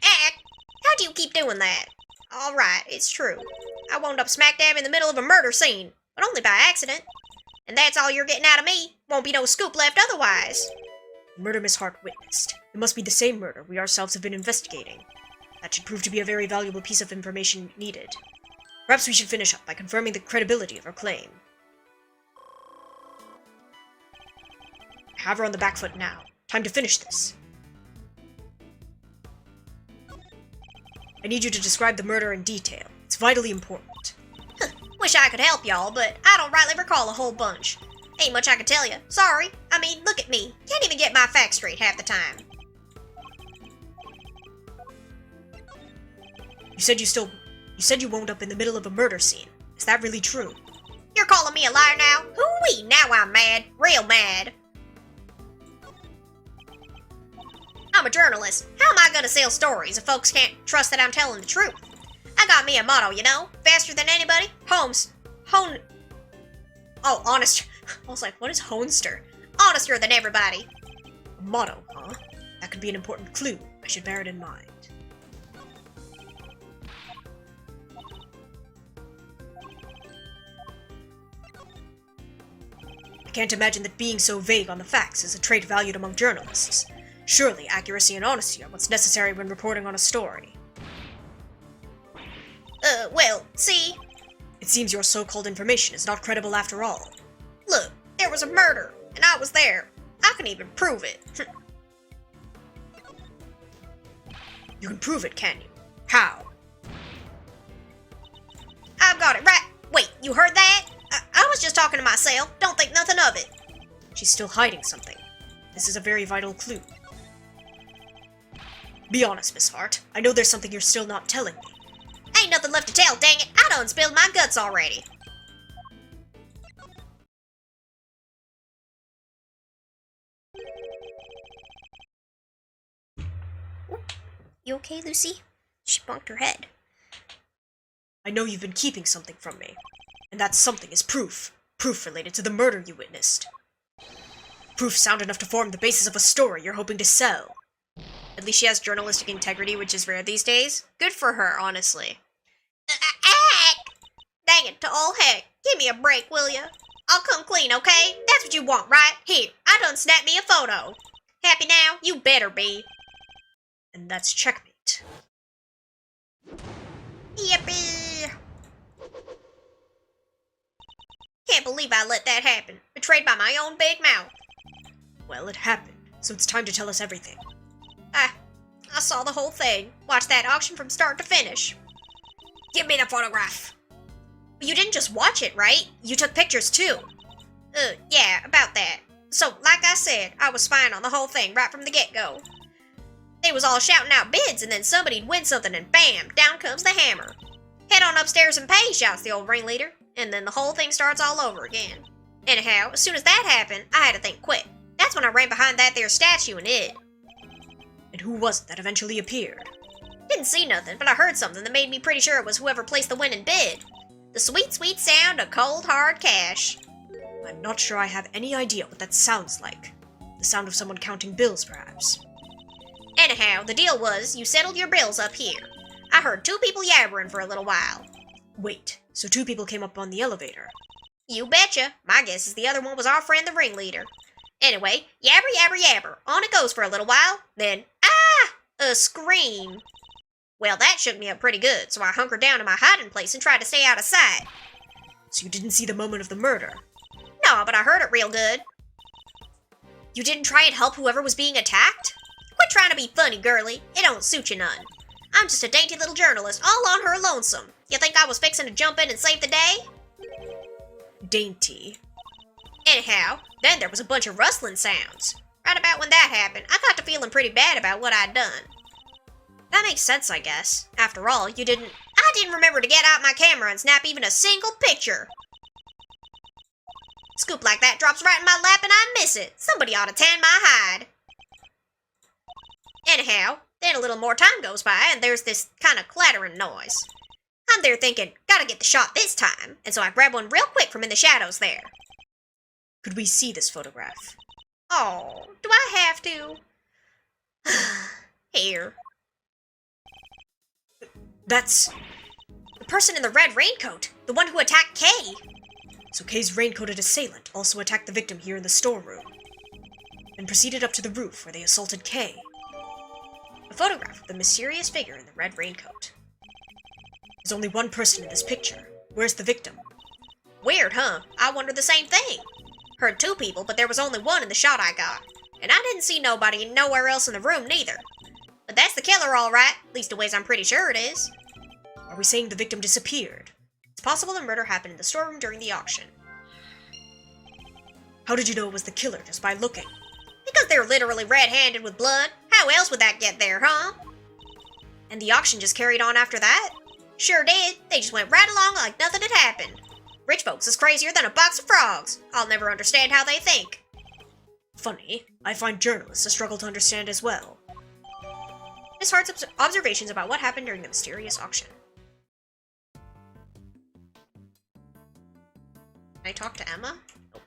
S1: How do you keep doing that? Alright, it's true. I wound up smack dab in the middle of a murder scene, but only by accident. And that's all you're getting out of me. Won't be no scoop left otherwise.
S2: The murder Miss Hart witnessed. It must be the same murder we ourselves have been investigating. That should prove to be a very valuable piece of information needed. Perhaps we should finish up by confirming the credibility of her claim. I have her on the back foot now. Time to finish this. I need you to describe the murder in detail. It's vitally important.
S1: Wish I could help y'all, but I don't rightly recall a whole bunch. Ain't much I can tell you. Sorry. I mean, look at me. Can't even get my facts straight half the time.
S2: You said you wound up in the middle of a murder scene. Is that really true?
S1: You're calling me a liar now? Hoo-wee, now I'm mad. Real mad. I'm a journalist. How am I gonna sell stories if folks can't trust that I'm telling the truth? I got me a motto, you know? Faster than anybody? Honest.
S2: I was like, what is honester?
S1: Honester than everybody.
S2: A motto, huh? That could be an important clue. I should bear it in mind. I can't imagine that being so vague on the facts is a trait valued among journalists. Surely accuracy and honesty are what's necessary when reporting on a story.
S1: Well, see?
S2: It seems your so-called information is not credible after all.
S1: Look, there was a murder, and I was there. I can even prove it.
S2: You can prove it, can you? How?
S1: I've got it right. Wait, you heard that? I was just talking to myself. Don't think nothing of it.
S2: She's still hiding something. This is a very vital clue. Be honest, Miss Hart. I know there's something you're still not telling me.
S1: Ain't nothing left to tell, dang it. I done spilled my guts already. You okay, Lucy? She bonked her head.
S2: I know you've been keeping something from me. And that something is proof. Proof related to the murder you witnessed. Proof sound enough to form the basis of a story you're hoping to sell.
S1: At least she has journalistic integrity, which is rare these days. Good for her, honestly. Dang it, to all heck. Give me a break, will ya? I'll come clean, okay? That's what you want, right? Here, I done snapped me a photo. Happy now? You better be.
S2: And that's checkmate.
S1: Yippee! Can't believe I let that happen. Betrayed by my own big mouth.
S2: Well, it happened, so it's time to tell us everything.
S1: I saw the whole thing. Watched that auction from start to finish. Give me the photograph. You didn't just watch it, right? You took pictures too. Yeah, about that. So, like I said, I was spying on the whole thing right from the get-go. They was all shouting out bids, and then somebody'd win something, and bam, down comes the hammer. Head on upstairs and pay, shouts the old ringleader, and then the whole thing starts all over again. Anyhow, as soon as that happened, I had to think quick. That's when I ran behind that there statue and hid.
S2: And who was it that eventually appeared?
S1: Didn't see nothing, but I heard something that made me pretty sure it was whoever placed the winning bid. The sweet, sweet sound of cold, hard cash.
S2: I'm not sure I have any idea what that sounds like. The sound of someone counting bills, perhaps.
S1: Anyhow, the deal was, you settled your bills up here. I heard two people yabbering for a little while.
S2: Wait, so two people came up on the elevator?
S1: You betcha. My guess is the other one was our friend the ringleader. Anyway, yabber, yabber, yabber. On it goes for a little while. Then, a scream. Well, that shook me up pretty good, so I hunkered down in my hiding place and tried to stay out of sight.
S2: So you didn't see the moment of the murder?
S1: No, but I heard it real good. You didn't try and help whoever was being attacked? Quit trying to be funny, girlie. It don't suit you none. I'm just a dainty little journalist, all on her lonesome. You think I was fixing to jump in and save the day?
S2: Dainty.
S1: Anyhow, then there was a bunch of rustling sounds. Right about when that happened, I got to feeling pretty bad about what I'd done. That makes sense, I guess. After all, I didn't remember to get out my camera and snap even a single picture. Scoop like that drops right in my lap and I miss it. Somebody ought to tan my hide. Anyhow, then a little more time goes by and there's this kind of clattering noise. I'm there thinking, gotta get the shot this time, and so I grab one real quick from in the shadows there.
S2: Could we see this photograph?
S1: Oh, do I have to? Here.
S2: That's
S1: the person in the red raincoat, the one who attacked Kay.
S2: So Kay's raincoated assailant also attacked the victim here in the storeroom, and proceeded up to the roof where they assaulted Kay.
S1: A photograph of the mysterious figure in the red raincoat.
S2: There's only one person in this picture. Where's the victim?
S1: Weird, huh? I wonder the same thing. Heard two people, but there was only one in the shot I got. And I didn't see nobody nowhere else in the room, neither. But that's the killer, all right. At least the ways I'm pretty sure it is.
S2: Are we saying the victim disappeared?
S1: It's possible the murder happened in the storeroom during the auction.
S2: How did you know it was the killer just by looking?
S1: Because they're literally red-handed with blood. How else would that get there, huh? And the auction just carried on after that? Sure did. They just went right along like nothing had happened. Rich folks is crazier than a box of frogs. I'll never understand how they think.
S2: Funny. I find journalists a struggle to understand as well.
S1: Miss Hart's observations about what happened during the mysterious auction. Can I talk to Emma? Nope.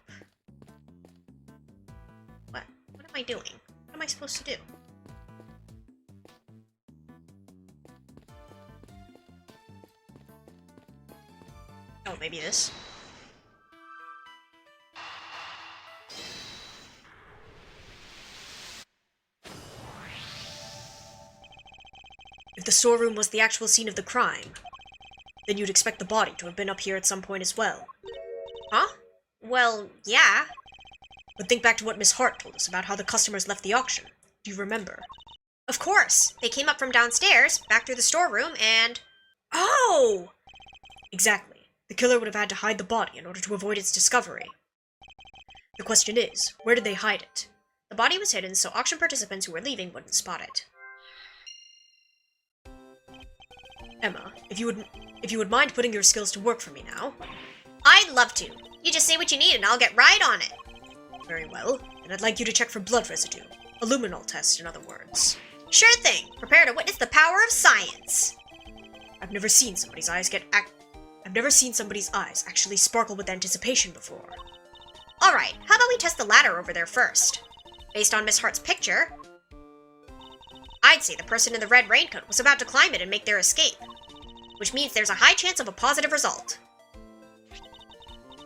S1: What? What am I doing? What am I supposed to do? Oh, maybe this.
S2: If the storeroom was the actual scene of the crime, then you'd expect the body to have been up here at some point as well.
S1: Huh? Well, yeah.
S2: But think back to what Miss Hart told us about how the customers left the auction. Do you remember?
S1: Of course. They came up from downstairs, back through the storeroom, and... Oh!
S2: Exactly. The killer would have had to hide the body in order to avoid its discovery. The question is, where did they hide it?
S1: The body was hidden so auction participants who were leaving wouldn't spot it.
S2: Emma, if you would mind putting your skills to work for me now.
S1: I'd love to. You just say what you need and I'll get right on it.
S2: Very well. And I'd like you to check for blood residue. A luminol test, in other words.
S1: Sure thing. Prepare to witness the power of science.
S2: I've never seen somebody's eyes actually sparkle with anticipation before.
S1: Alright, how about we test the ladder over there first? Based on Miss Hart's picture, I'd say the person in the red raincoat was about to climb it and make their escape, which means there's a high chance of a positive result.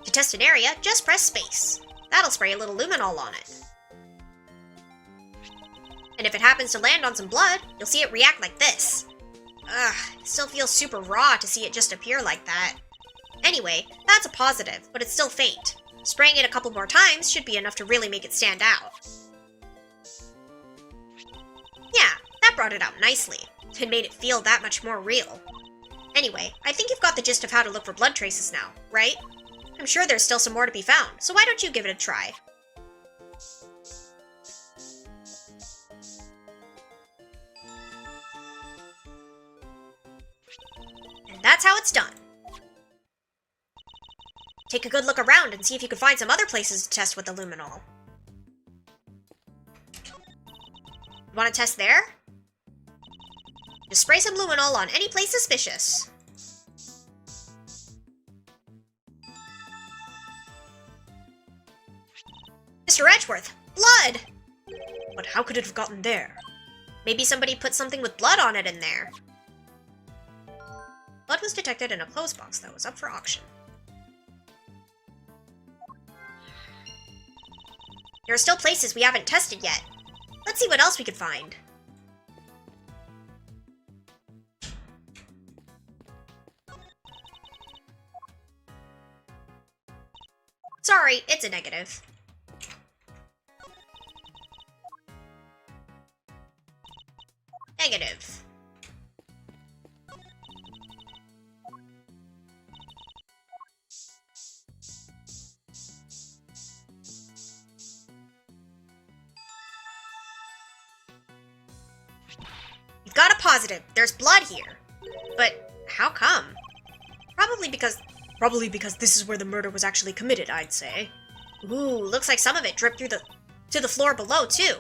S1: To test an area, just press space. That'll spray a little luminol on it. And if it happens to land on some blood, you'll see it react like this. Ugh, it still feels super raw to see it just appear like that. Anyway, that's a positive, but it's still faint. Spraying it a couple more times should be enough to really make it stand out. Yeah, that brought it out nicely. It made it feel that much more real. Anyway, I think you've got the gist of how to look for blood traces now, right? I'm sure there's still some more to be found, so why don't you give it a try? And that's how it's done. Take a good look around and see if you can find some other places to test with the luminol. You want to test there? Just spray some luminol on any place suspicious. Mr. Edgeworth, blood!
S2: But how could it have gotten there?
S1: Maybe somebody put something with blood on it in there. Blood was detected in a clothes box that was up for auction. There are still places we haven't tested yet. Let's see what else we could find. Sorry, it's a negative. Negative. You've got a positive. There's blood here. But how come? Probably because
S2: this is where the murder was actually committed, I'd say.
S1: Ooh, looks like some of it dripped through to the floor below, too.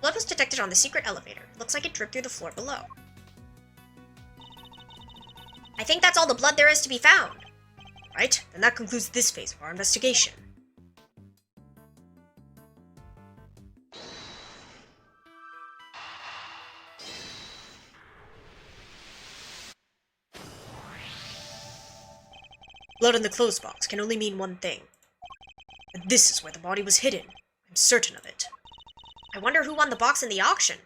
S1: Blood was detected on the secret elevator. Looks like it dripped through the floor below. I think that's all the blood there is to be found.
S2: Right, then that concludes this phase of our investigation. Blood in the clothes box can only mean one thing. And this is where the body was hidden. I'm certain of it.
S1: I wonder who won the box in the auction.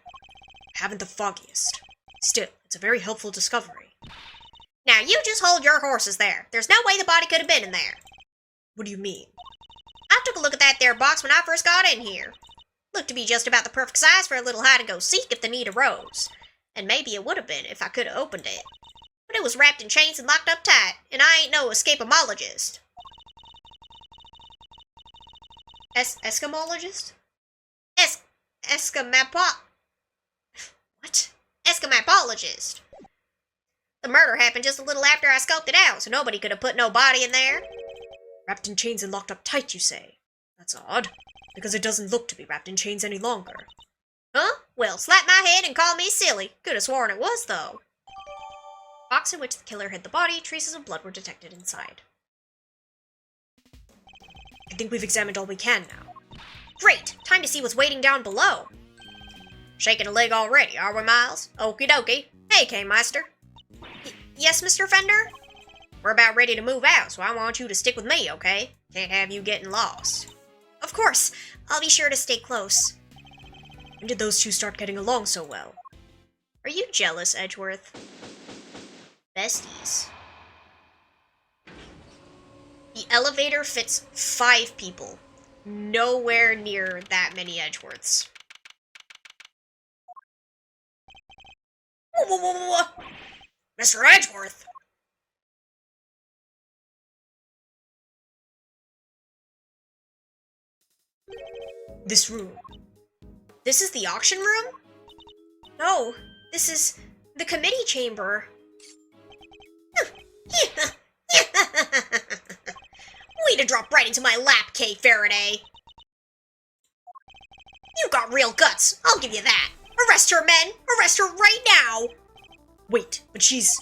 S2: I haven't the foggiest. Still, it's a very helpful discovery.
S1: Now you just hold your horses there. There's no way the body could have been in there.
S2: What do you mean?
S1: I took a look at that there box when I first got in here. Looked to be just about the perfect size for a little hide-and-go-seek if the need arose. And maybe it would have been if I could have opened it. But it was wrapped in chains and locked up tight, and I ain't no escapologist.
S2: Eskimologist?
S1: What? Escamapologist. The murder happened just a little after I scoped it out, so nobody could have put no body in there.
S2: Wrapped in chains and locked up tight, you say? That's odd, because it doesn't look to be wrapped in chains any longer.
S1: Huh? Well, slap my head and call me silly. Could have sworn it was, though. Box in which the killer hid the body, traces of blood were detected inside.
S2: I think we've examined all we can now.
S1: Great! Time to see what's waiting down below. Shaking a leg already, are we, Miles? Okie dokie. Hey, K-Meister. Yes, Mr. Fender? We're about ready to move out, so I want you to stick with me, okay? Can't have you getting lost. Of course. I'll be sure to stay close.
S2: When did those two start getting along so well?
S1: Are you jealous, Edgeworth? Besties. The elevator fits 5 people. Nowhere near that many Edgeworths. Mr. Edgeworth!
S2: This room.
S1: This is the auction room? No, This is the committee chamber. Way to drop right into my lap, Kay Faraday. You got real guts, I'll give you that. Arrest her, men! Arrest her right now!
S2: Wait, but she's...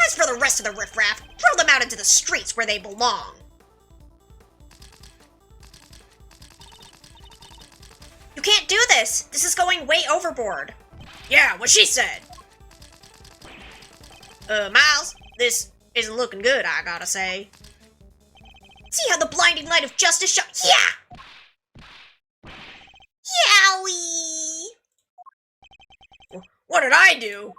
S1: As for the rest of the riffraff, throw them out into the streets where they belong. You can't do this! This is going way overboard.
S2: Yeah, what she said!
S1: Miles, this isn't looking good, I gotta say. See how the blinding light of justice Yeah! Yowie!
S2: What did I do?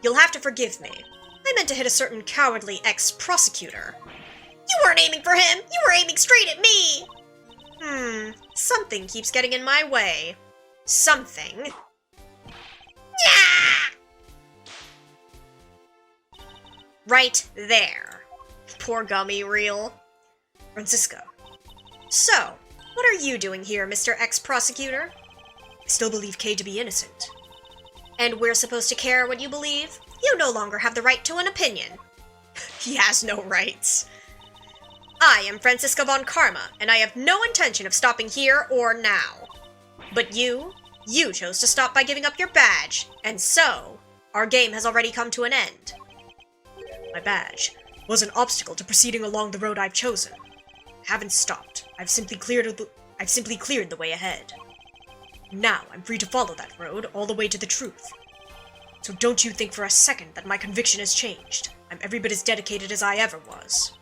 S1: You'll have to forgive me. I meant to hit a certain cowardly ex-prosecutor. You weren't aiming for him! You were aiming straight at me! Something keeps getting in my way. Something. Yeah! Right there. Poor gummy reel.
S2: Francisca,
S1: So, what are you doing here, Mr. Ex-Prosecutor?
S2: I still believe Kay to be innocent.
S1: And we're supposed to care what you believe? You no longer have the right to an opinion.
S2: He has no rights.
S1: I am Francisca von Karma, and I have no intention of stopping here or now. But you chose to stop by giving up your badge, and so, our game has already come to an end.
S2: My badge was an obstacle to proceeding along the road I've chosen. I haven't stopped. I've simply cleared the way ahead. Now I'm free to follow that road all the way to the truth. So don't you think for a second that my conviction has changed. I'm every bit as dedicated as I ever was.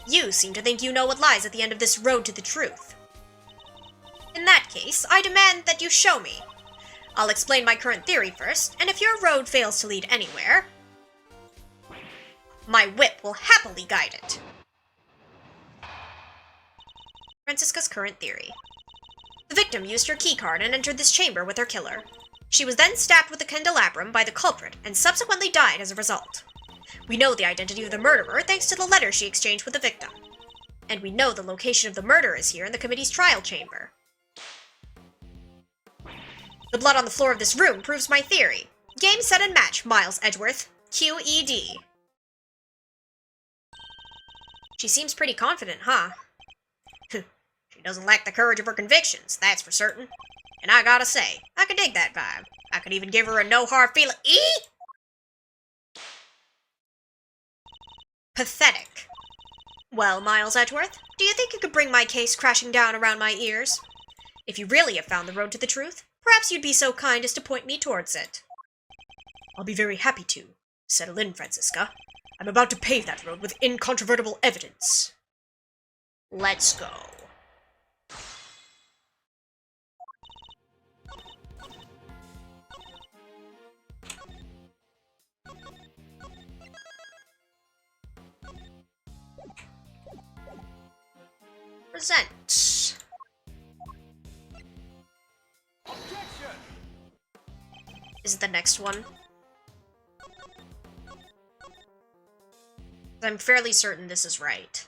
S1: You seem to think you know what lies at the end of this road to the truth. In that case, I demand that you show me. I'll explain my current theory first, and if your road fails to lead anywhere, my whip will happily guide it. Francisca's current theory. The victim used her keycard and entered this chamber with her killer. She was then stabbed with a candelabrum by the culprit and subsequently died as a result. We know the identity of the murderer thanks to the letter she exchanged with the victim. And we know the location of the murder is here in the committee's trial chamber. The blood on the floor of this room proves my theory. Game, set, and match, Miles Edgeworth. QED. She seems pretty confident, huh? She doesn't lack the courage of her convictions, that's for certain. And I gotta say, I can dig that vibe. I could even give her a no-hard feeling. Pathetic. Well, Miles Edgeworth, do you think you could bring my case crashing down around my ears? If you really have found the road to the truth, perhaps you'd be so kind as to point me towards it.
S2: I'll be very happy to. Settle in, Francisca. I'm about to pave that road with incontrovertible evidence.
S1: Let's go. Present. Is it the next one? I'm fairly certain this is right.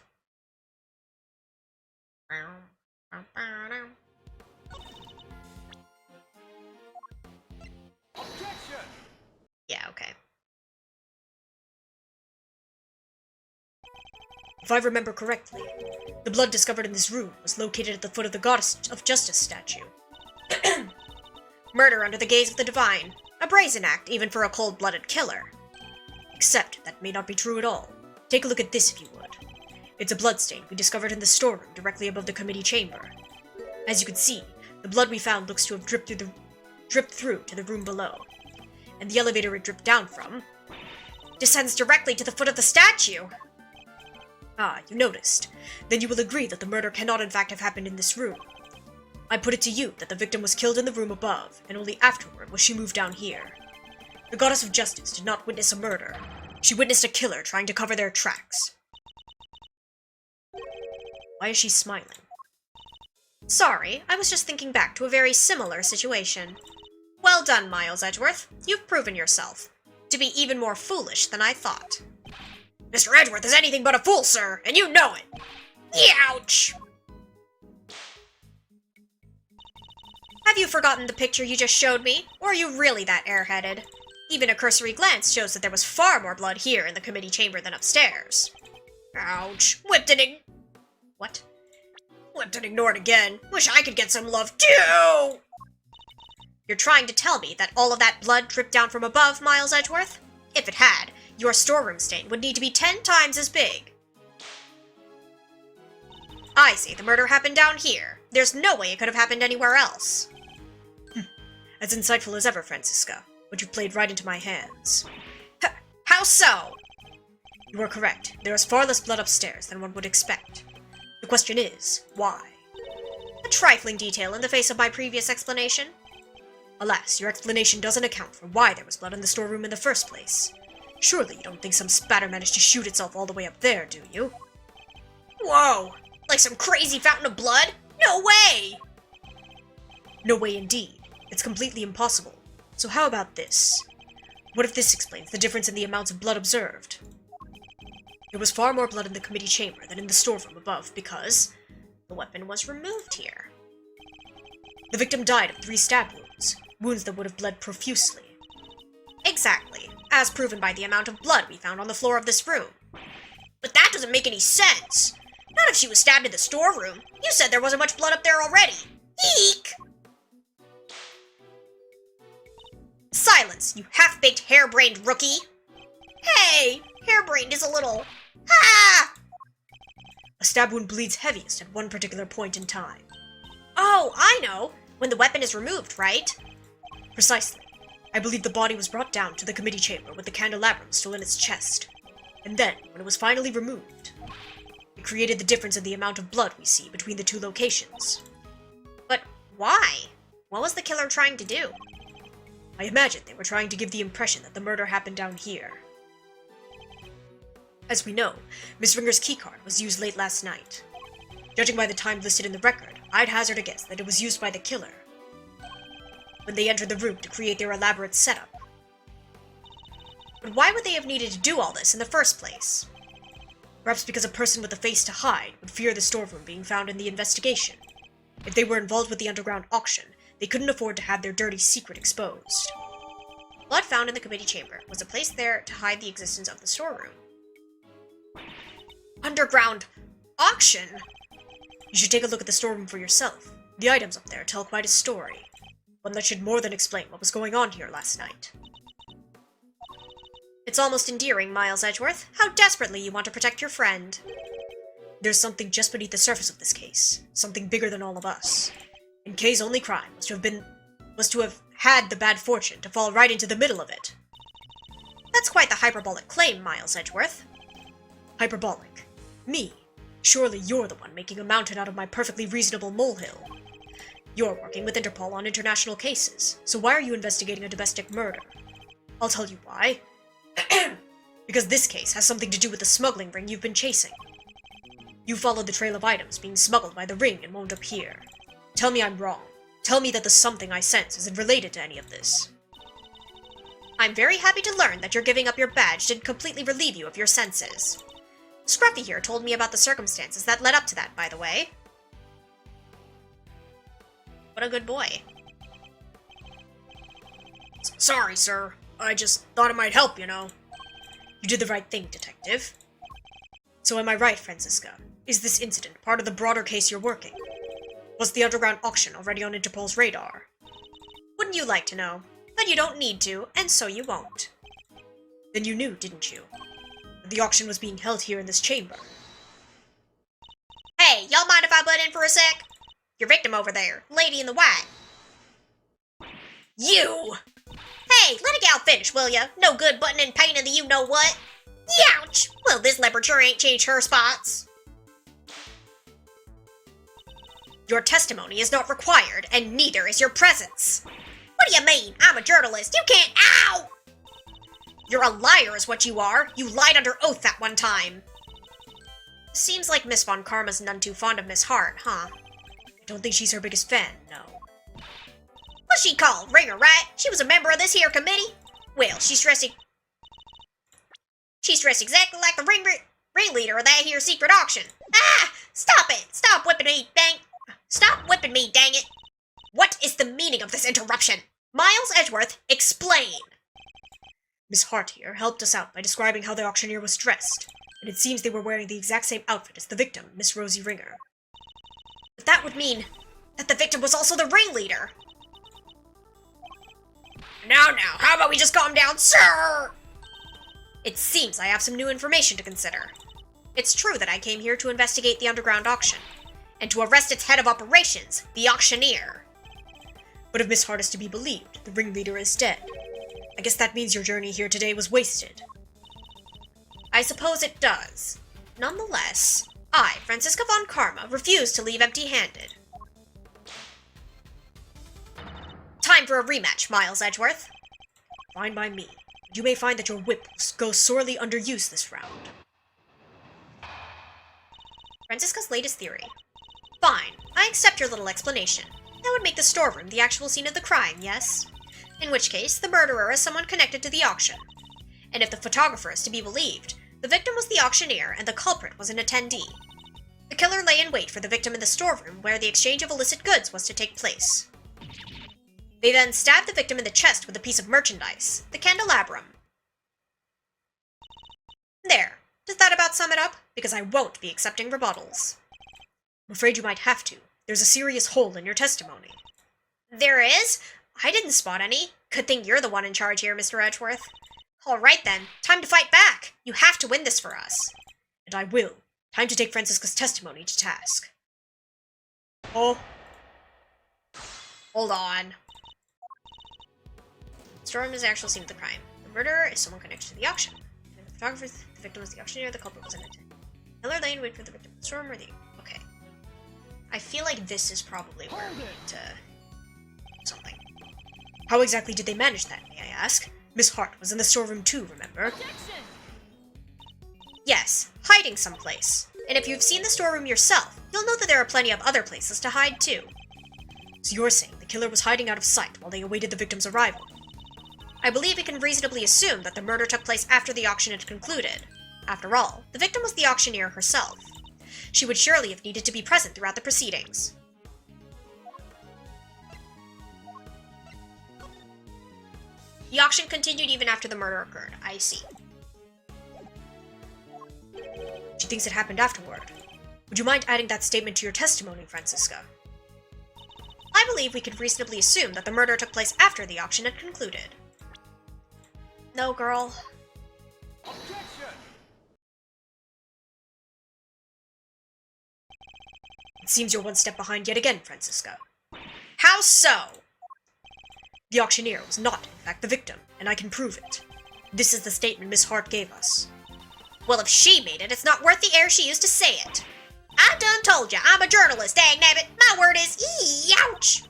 S1: Yeah, okay.
S2: If I remember correctly, the blood discovered in this room was located at the foot of the Goddess of Justice statue.
S1: Murder under the gaze of the divine. A brazen act, even for a cold-blooded killer.
S2: Except that may not be true at all. Take a look at this if you would. It's a bloodstain we discovered in the storeroom directly above the committee chamber. As you can see, the blood we found looks to have dripped through to the room below. And the elevator it dripped down from
S1: descends directly to the foot of the statue.
S2: Ah, you noticed. Then you will agree that the murder cannot in fact have happened in this room. I put it to you that the victim was killed in the room above, and only afterward was she moved down here. The Goddess of Justice did not witness a murder. She witnessed a killer trying to cover their tracks. Why is she smiling?
S1: Sorry, I was just thinking back to a very similar situation. Well done, Miles Edgeworth. You've proven yourself to be even more foolish than I thought.
S2: Mr. Edgeworth is anything but a fool, sir, and you know it!
S1: Ouch! Have you forgotten the picture you just showed me? Or are you really that airheaded? Even a cursory glance shows that there was far more blood here in the committee chamber than upstairs. Ouch. What? Whipped and ignored again. Wish I could get some love too! You're trying to tell me that all of that blood dripped down from above, Miles Edgeworth? If it had, your storeroom stain would need to be 10 times as big. I say the murder happened down here. There's no way it could have happened anywhere else.
S2: As insightful as ever, Francisca, but you've played right into my hands.
S1: How so?
S2: You are correct. There is far less blood upstairs than one would expect. The question is, why?
S1: A trifling detail in the face of my previous explanation.
S2: Alas, your explanation doesn't account for why there was blood in the storeroom in the first place. Surely you don't think some spatter managed to shoot itself all the way up there, do you?
S1: Whoa! Like some crazy fountain of blood? No way!
S2: No way indeed. It's completely impossible. So how about this? What if this explains the difference in the amounts of blood observed? There was far more blood in the committee chamber than in the storeroom above because
S1: the weapon was removed here.
S2: The victim died of 3 stab wounds, wounds that would have bled profusely.
S1: Exactly, as proven by the amount of blood we found on the floor of this room. But that doesn't make any sense. Not if she was stabbed in the storeroom. You said there wasn't much blood up there already. Eek! Silence, you half-baked harebrained rookie! Hey! Harebrained is a little... Ha!
S2: A stab wound bleeds heaviest at one particular point in time.
S1: Oh, I know! When the weapon is removed, right?
S2: Precisely. I believe the body was brought down to the committee chamber with the candelabrum still in its chest. And then, when it was finally removed, it created the difference in the amount of blood we see between the 2 locations.
S1: But why? What was the killer trying to do?
S2: I imagine they were trying to give the impression that the murder happened down here. As we know, Miss Ringer's keycard was used late last night. Judging by the time listed in the record, I'd hazard a guess that it was used by the killer when they entered the room to create their elaborate setup.
S1: But why would they have needed to do all this in the first place?
S2: Perhaps because a person with a face to hide would fear the storeroom being found in the investigation. If they were involved with the underground auction, they couldn't afford to have their dirty secret exposed.
S1: Blood found in the committee chamber was a place there to hide the existence of the storeroom. Underground auction?
S2: You should take a look at the storeroom for yourself. The items up there tell quite a story. One that should more than explain what was going on here last night.
S1: It's almost endearing, Miles Edgeworth. How desperately you want to protect your friend.
S2: There's something just beneath the surface of this case. Something bigger than all of us. And Kay's only crime was to have had the bad fortune to fall right into the middle of it.
S1: That's quite the hyperbolic claim, Miles Edgeworth.
S2: Hyperbolic? Me? Surely you're the one making a mountain out of my perfectly reasonable molehill. You're working with Interpol on international cases, so why are you investigating a domestic murder? I'll tell you why. Because this case has something to do with the smuggling ring you've been chasing. You followed the trail of items being smuggled by the ring and wound up here. Tell me I'm wrong. Tell me that the something I sense isn't related to any of this.
S1: I'm very happy to learn that your giving up your badge didn't completely relieve you of your senses. Scruffy here told me about the circumstances that led up to that, by the way. What a good boy.
S2: Sorry, sir. I just thought it might help, you know. You did the right thing, detective. So am I right, Francisca? Is this incident part of the broader case you're working? Was the underground auction already on Interpol's radar?
S1: Wouldn't you like to know? But you don't need to, and so you won't.
S2: Then you knew, didn't you? That the auction was being held here in this chamber.
S1: Hey, y'all mind if I butt in for a sec? Your victim over there, lady in the white. You! Hey, let a gal finish, will ya? No good butting in pain in the you-know-what. Youch! Well, this leopard sure ain't changed her spots. Your testimony is not required, and neither is your presence. What do you mean? I'm a journalist. You can't— Ow! You're a liar is what you are. You lied under oath that one time. Seems like Miss Von Karma's none too fond of Miss Hart, huh?
S2: I don't think she's her biggest fan, no.
S1: What's she called? Ringer, right? She was a member of this here committee? Well, she's dressed exactly like the ringleader of that here secret auction. Ah! Stop it! Stop whipping me, dang it! What is the meaning of this interruption? Miles Edgeworth, explain!
S2: Miss Hart here helped us out by describing how the auctioneer was dressed, and it seems they were wearing the exact same outfit as the victim, Miss Rosie Ringer.
S1: But that would mean that the victim was also the ringleader. Now, how about we just calm down, sir? It seems I have some new information to consider. It's true that I came here to investigate the underground auction, and to arrest its head of operations, the auctioneer.
S2: But if Miss Hart is to be believed, the ringleader is dead. I guess that means your journey here today was wasted.
S1: I suppose it does. Nonetheless, I, Franziska von Karma, refuse to leave empty-handed. Time for a rematch, Miles Edgeworth.
S2: Fine by me. You may find that your whip goes sorely underused this round.
S1: Franziska's latest theory. Fine, I accept your little explanation. That would make the storeroom the actual scene of the crime, yes? In which case, the murderer is someone connected to the auction. And if the photographer is to be believed, the victim was the auctioneer and the culprit was an attendee. The killer lay in wait for the victim in the storeroom where the exchange of illicit goods was to take place. They then stabbed the victim in the chest with a piece of merchandise, the candelabrum. There. Does that about sum it up? Because I won't be accepting rebuttals.
S2: I'm afraid you might have to. There's a serious hole in your testimony.
S1: There is? I didn't spot any. Good thing you're the one in charge here, Mr. Edgeworth. All right then, time to fight back. You have to win this for us.
S2: And I will. Time to take Franziska's testimony to task. Oh.
S1: Hold on. Storeroom is the actual scene of the crime. The murderer is someone connected to the auction. And the photographer, the victim was the auctioneer, the culprit was an attendant. Killer lay in wait for the victim in the storeroom or the... Okay. I feel like this is probably where we need to... something.
S2: How exactly did they manage that, may I ask? Miss Hart was in the storeroom too, remember?
S1: Yes, hiding someplace. And if you've seen the storeroom yourself, you'll know that there are plenty of other places to hide too.
S2: So you're saying the killer was hiding out of sight while they awaited the victim's arrival?
S1: I believe we can reasonably assume that the murder took place after the auction had concluded. After all, the victim was the auctioneer herself. She would surely have needed to be present throughout the proceedings. The auction continued even after the murder occurred. I see.
S2: She thinks it happened afterward. Would you mind adding that statement to your testimony, Franziska?
S1: I believe we could reasonably assume that the murder took place after the auction had concluded. No, girl.
S3: Objection!
S2: It seems you're one step behind yet again, Franziska.
S1: How so?
S2: The auctioneer was not, in fact, the victim, and I can prove it. This is the statement Miss Hart gave us.
S1: Well, if she made it, it's not worth the air she used to say it. I done told ya, I'm a journalist, dang nabbit. My word is ouch.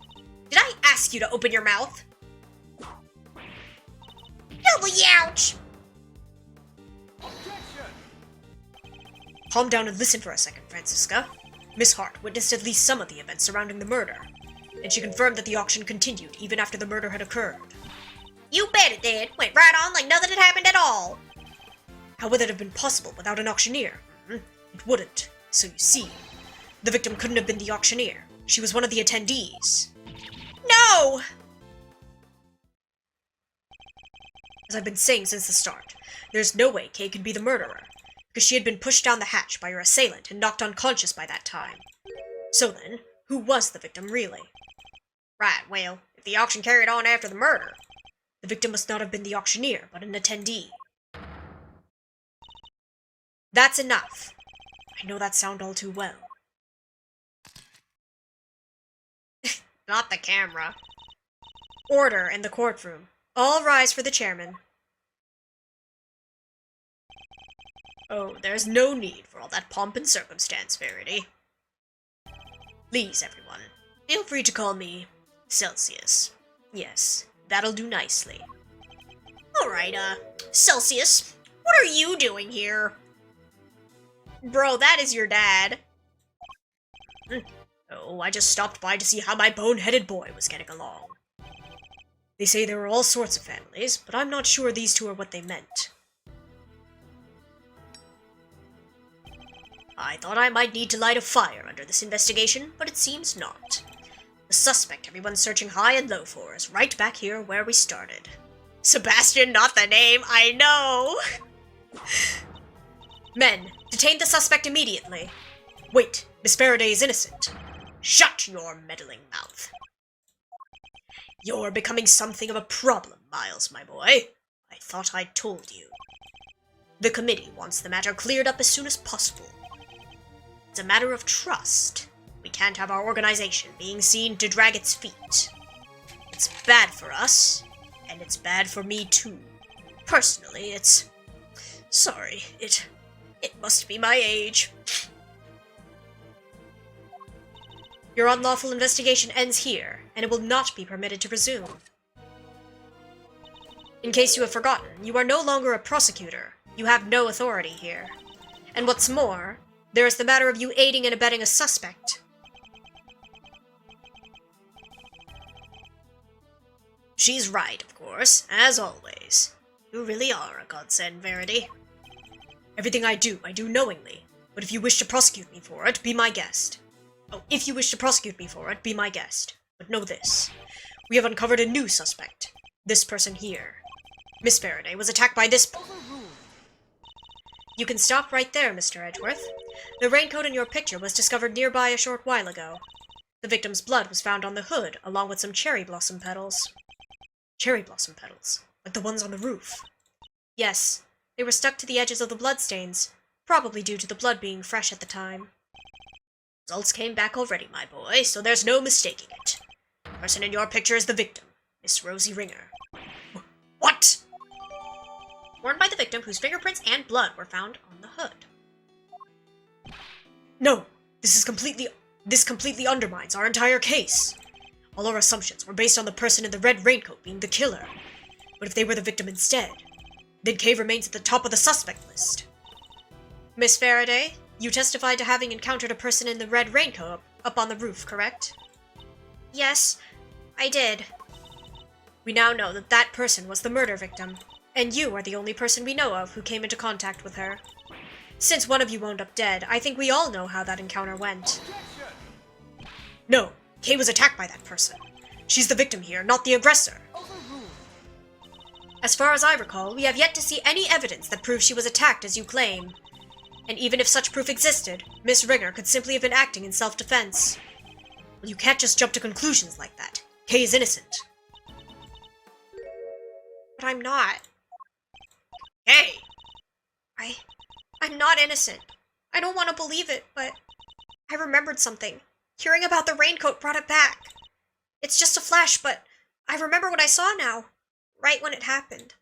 S1: Did I ask you to open your mouth? Double ouch.
S3: Objection!
S2: Calm down and listen for a second, Franziska. Miss Hart witnessed at least some of the events surrounding the murder, and she confirmed that the auction continued even after the murder had occurred.
S1: You bet it did. Went right on like nothing had happened at all.
S2: How would that have been possible without an auctioneer? It wouldn't. So you see, the victim couldn't have been the auctioneer. She was one of the attendees.
S1: No!
S2: As I've been saying since the start, there's no way Kay could be the murderer, because she had been pushed down the hatch by her assailant and knocked unconscious by that time. So then, who was the victim really?
S1: Right, well, if the auction carried on after the murder,
S2: the victim must not have been the auctioneer, but an attendee. That's enough. I know that sound all too well.
S1: not the camera.
S2: Order in the courtroom. All rise for the chairman. Oh, there's no need for all that pomp and circumstance, Verity. Please, everyone, feel free to call me Celsius. Yes, that'll do nicely.
S1: Alright, Celsius, what are you doing here? Bro, that is your dad.
S2: Oh, I just stopped by to see how my bone-headed boy was getting along. They say there are all sorts of families, but I'm not sure these two are what they meant. I thought I might need to light a fire under this investigation, but it seems not.
S1: The suspect everyone's searching high and low for is right back here where we started. Sebastian, not the name, I know! Men, detain the suspect immediately. Wait, Miss Faraday is innocent. Shut your meddling mouth. You're becoming something of a problem, Miles, my boy. I thought I'd told you. The committee wants the matter cleared up as soon as possible. It's a matter of trust. We can't have our organization being seen to drag its feet. It's bad for us, and it's bad for me too. Personally, it's... Sorry, it must be my age. Your unlawful investigation ends here, and it will not be permitted to resume. In case you have forgotten, you are no longer a prosecutor. You have no authority here. And what's more, there is the matter of you aiding and abetting a suspect. She's right, of course, as always. You really are a godsend, Verity. Everything I do knowingly. But if you wish to prosecute me for it, be my guest. Oh, if you wish to prosecute me for it, be my guest. But know this. We have uncovered a new suspect. This person here. Miss Faraday was attacked by this... You can stop right there, Mr. Edgeworth. The raincoat in your picture was discovered nearby a short while ago. The victim's blood was found on the hood, along with some cherry blossom petals. Cherry blossom petals? Like the ones on the roof? Yes. They were stuck to the edges of the bloodstains, probably due to the blood being fresh at the time. Results came back already, my boy, so there's no mistaking it. The person in your picture is the victim, Miss Rosie Ringer. What? Worn by the victim whose fingerprints and blood were found on the hood. No! This completely undermines our entire case. All our assumptions were based on the person in the red raincoat being the killer. But if they were the victim instead, then Kay remains at the top of the suspect list. Miss Faraday, you testified to having encountered a person in the red raincoat up on the roof, correct? Yes, I did. We now know that that person was the murder victim, and you are the only person we know of who came into contact with her. Since one of you wound up dead, I think we all know how that encounter went. No, Kay was attacked by that person. She's the victim here, not the aggressor. As far as I recall, we have yet to see any evidence that proves she was attacked as you claim. And even if such proof existed, Miss Ringer could simply have been acting in self-defense. Well, you can't just jump to conclusions like that. Kay is innocent. But I'm not. Hey! I'm not innocent. I don't want to believe it, but I remembered something. Hearing about the raincoat brought it back. It's just a flash, but I remember what I saw now. Right when it happened.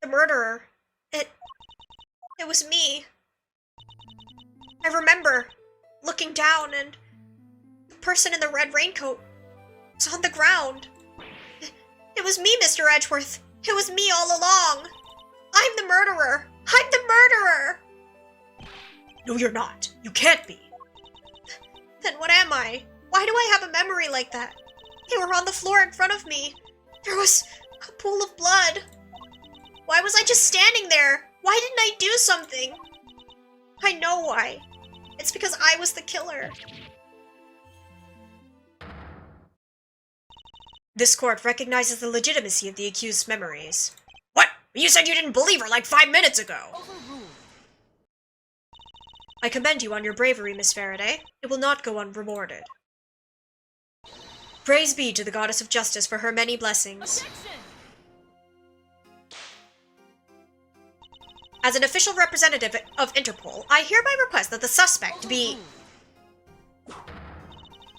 S1: The murderer. It was me. I remember looking down and the person in the red raincoat was on the ground. It was me, Mr. Edgeworth. It was me all along. I'm the murderer. I'm the murderer. No, you're not. You can't be. Then what am I? Why do I have a memory like that? They were on the floor in front of me. There was a pool of blood. Why was I just standing there? Why didn't I do something? I know why. It's because I was the killer. This court recognizes the legitimacy of the accused's memories. What? You said you didn't believe her like 5 minutes ago! I commend you on your bravery, Miss Faraday. It will not go unrewarded. Praise be to the Goddess of Justice for her many blessings. As an official representative of Interpol, I hereby request that the suspect be...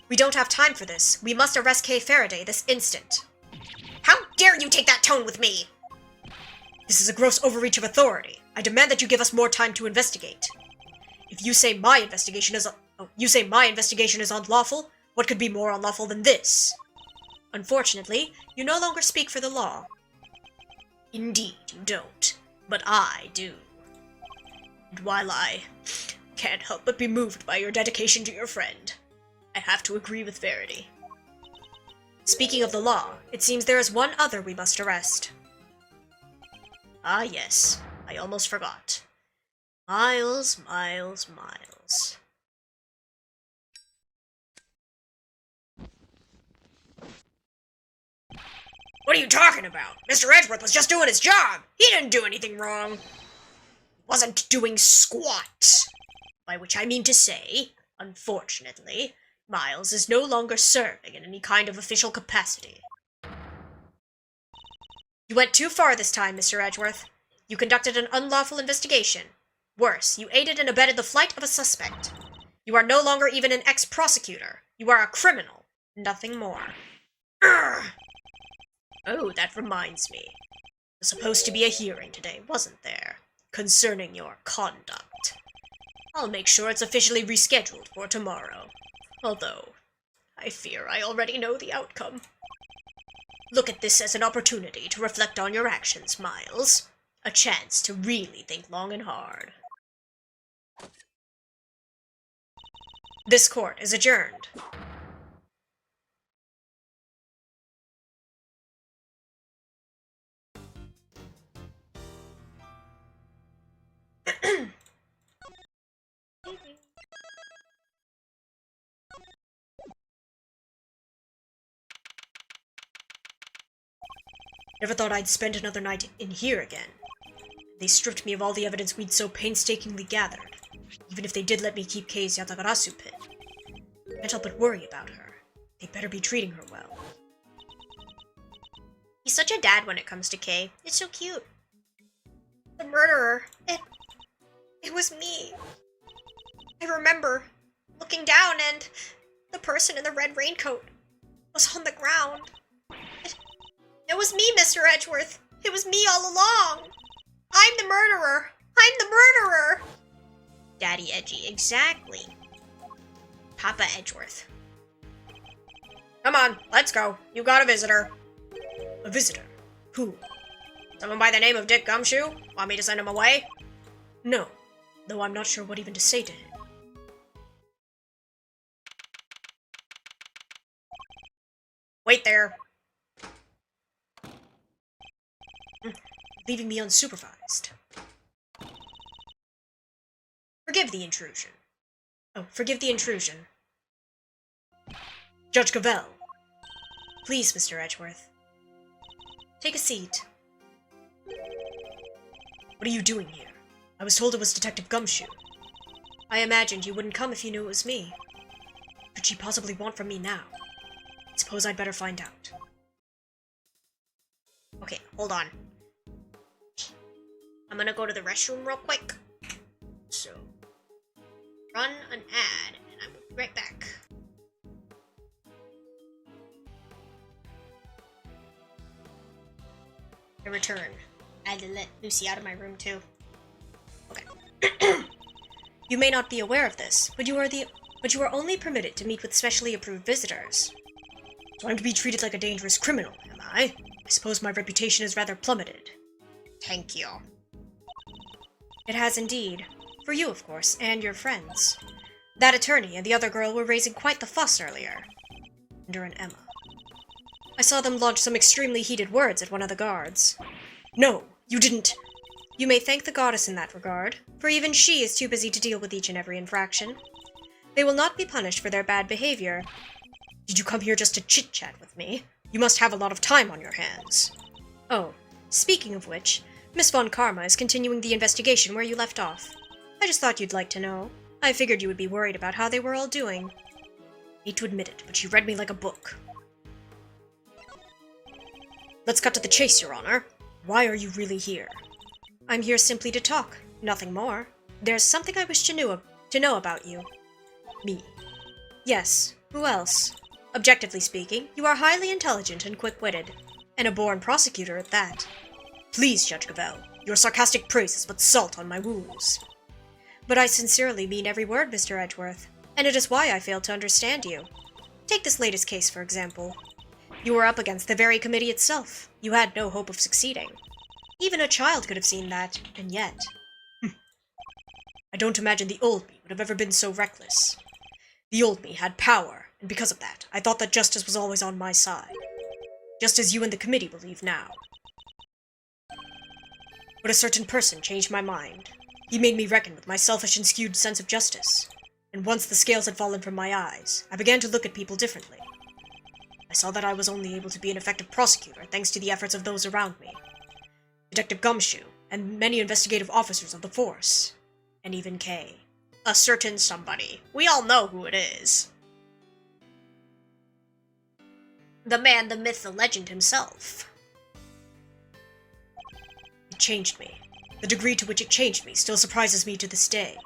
S1: We don't have time for this. We must arrest Kay Faraday this instant. How dare you take that tone with me? This is a gross overreach of authority. I demand that you give us more time to investigate. If you say my investigation is unlawful, what could be more unlawful than this? Unfortunately, you no longer speak for the law. Indeed, you don't. But I do. And while I can't help but be moved by your dedication to your friend, I have to agree with Verity. Speaking of the law, it seems there is one other we must arrest. Ah yes, I almost forgot. Miles. What are you talking about? Mr. Edgeworth was just doing his job. He didn't do anything wrong. He wasn't doing squat. By which I mean to say, unfortunately, Miles is no longer serving in any kind of official capacity. You went too far this time, Mr. Edgeworth. You conducted an unlawful investigation. Worse, you aided and abetted the flight of a suspect. You are no longer even an ex-prosecutor. You are a criminal. Nothing more. Urgh! Oh, that reminds me. There was supposed to be a hearing today, wasn't there? Concerning your conduct. I'll make sure it's officially rescheduled for tomorrow. Although, I fear I already know the outcome. Look at this as an opportunity to reflect on your actions, Miles. A chance to really think long and hard. This court is adjourned.
S2: Never thought I'd spend another night in here again. They stripped me of all the evidence we'd so painstakingly gathered, even if they did let me keep Kei's Yatagarasu pin. I can't help but worry about her. They'd better be treating her well.
S1: He's such a dad when it comes to Kei. It's so cute. The murderer. It was me. I remember looking down and the person in the red raincoat was on the ground. It was me, Mr. Edgeworth. It was me all along. I'm the murderer. I'm the murderer. Daddy Edgy, exactly. Papa Edgeworth. Come on, let's go. You got a visitor.
S2: A visitor? Who?
S1: Someone by the name of Dick Gumshoe? Want me to send him away?
S2: No, though I'm not sure what even to say to him.
S1: Wait there.
S2: Leaving me unsupervised.
S1: Forgive the intrusion.
S2: Oh, forgive the intrusion. Judge Cavell. Please, Mr. Edgeworth. Take a seat. What are you doing here? I was told it was Detective Gumshoe. I imagined you wouldn't come if you knew it was me. What could she possibly want from me now? I suppose I'd better find out.
S1: Okay, hold on. I'm gonna go to the restroom real quick. So, run an ad, and I will be right back. I return. I had to let Lucy out of my room too. Okay.
S2: You may not be aware of this, but you are only permitted to meet with specially approved visitors. So I'm to be treated like a dangerous criminal, am I? I suppose my reputation is rather plummeted.
S1: Thank you.
S2: It has indeed. For you, of course, and your friends. That attorney and the other girl were raising quite the fuss earlier. Under an Emma. I saw them launch some extremely heated words at one of the guards. No, you didn't. You may thank the goddess in that regard, for even she is too busy to deal with each and every infraction. They will not be punished for their bad behavior. Did you come here just to chit-chat with me? You must have a lot of time on your hands. Oh, speaking of which, Miss Von Karma is continuing the investigation where you left off. I just thought you'd like to know. I figured you would be worried about how they were all doing. Hate to admit it, but she read me like a book. Let's cut to the chase, Your Honor. Why are you really here? I'm here simply to talk, nothing more. There's something I wish to know about you. Me. Yes, who else? Objectively speaking, you are highly intelligent and quick-witted, and a born prosecutor at that. Please, Judge Cavell, your sarcastic praise is but salt on my wounds. But I sincerely mean every word, Mr. Edgeworth, and it is why I failed to understand you. Take this latest case, for example. You were up against the very committee itself. You had no hope of succeeding. Even a child could have seen that, and yet... I don't imagine the old me would have ever been so reckless. The old me had power, and because of that, I thought that justice was always on my side. Just as you and the committee believe now. But a certain person changed my mind. He made me reckon with my selfish and skewed sense of justice. And once the scales had fallen from my eyes, I began to look at people differently. I saw that I was only able to be an effective prosecutor thanks to the efforts of those around me. Detective Gumshoe, and many investigative officers of the force. And even Kay.
S1: A certain somebody. We all know who it is. The man, the myth, the legend himself.
S2: It changed me. The degree to which it changed me still surprises me to this day.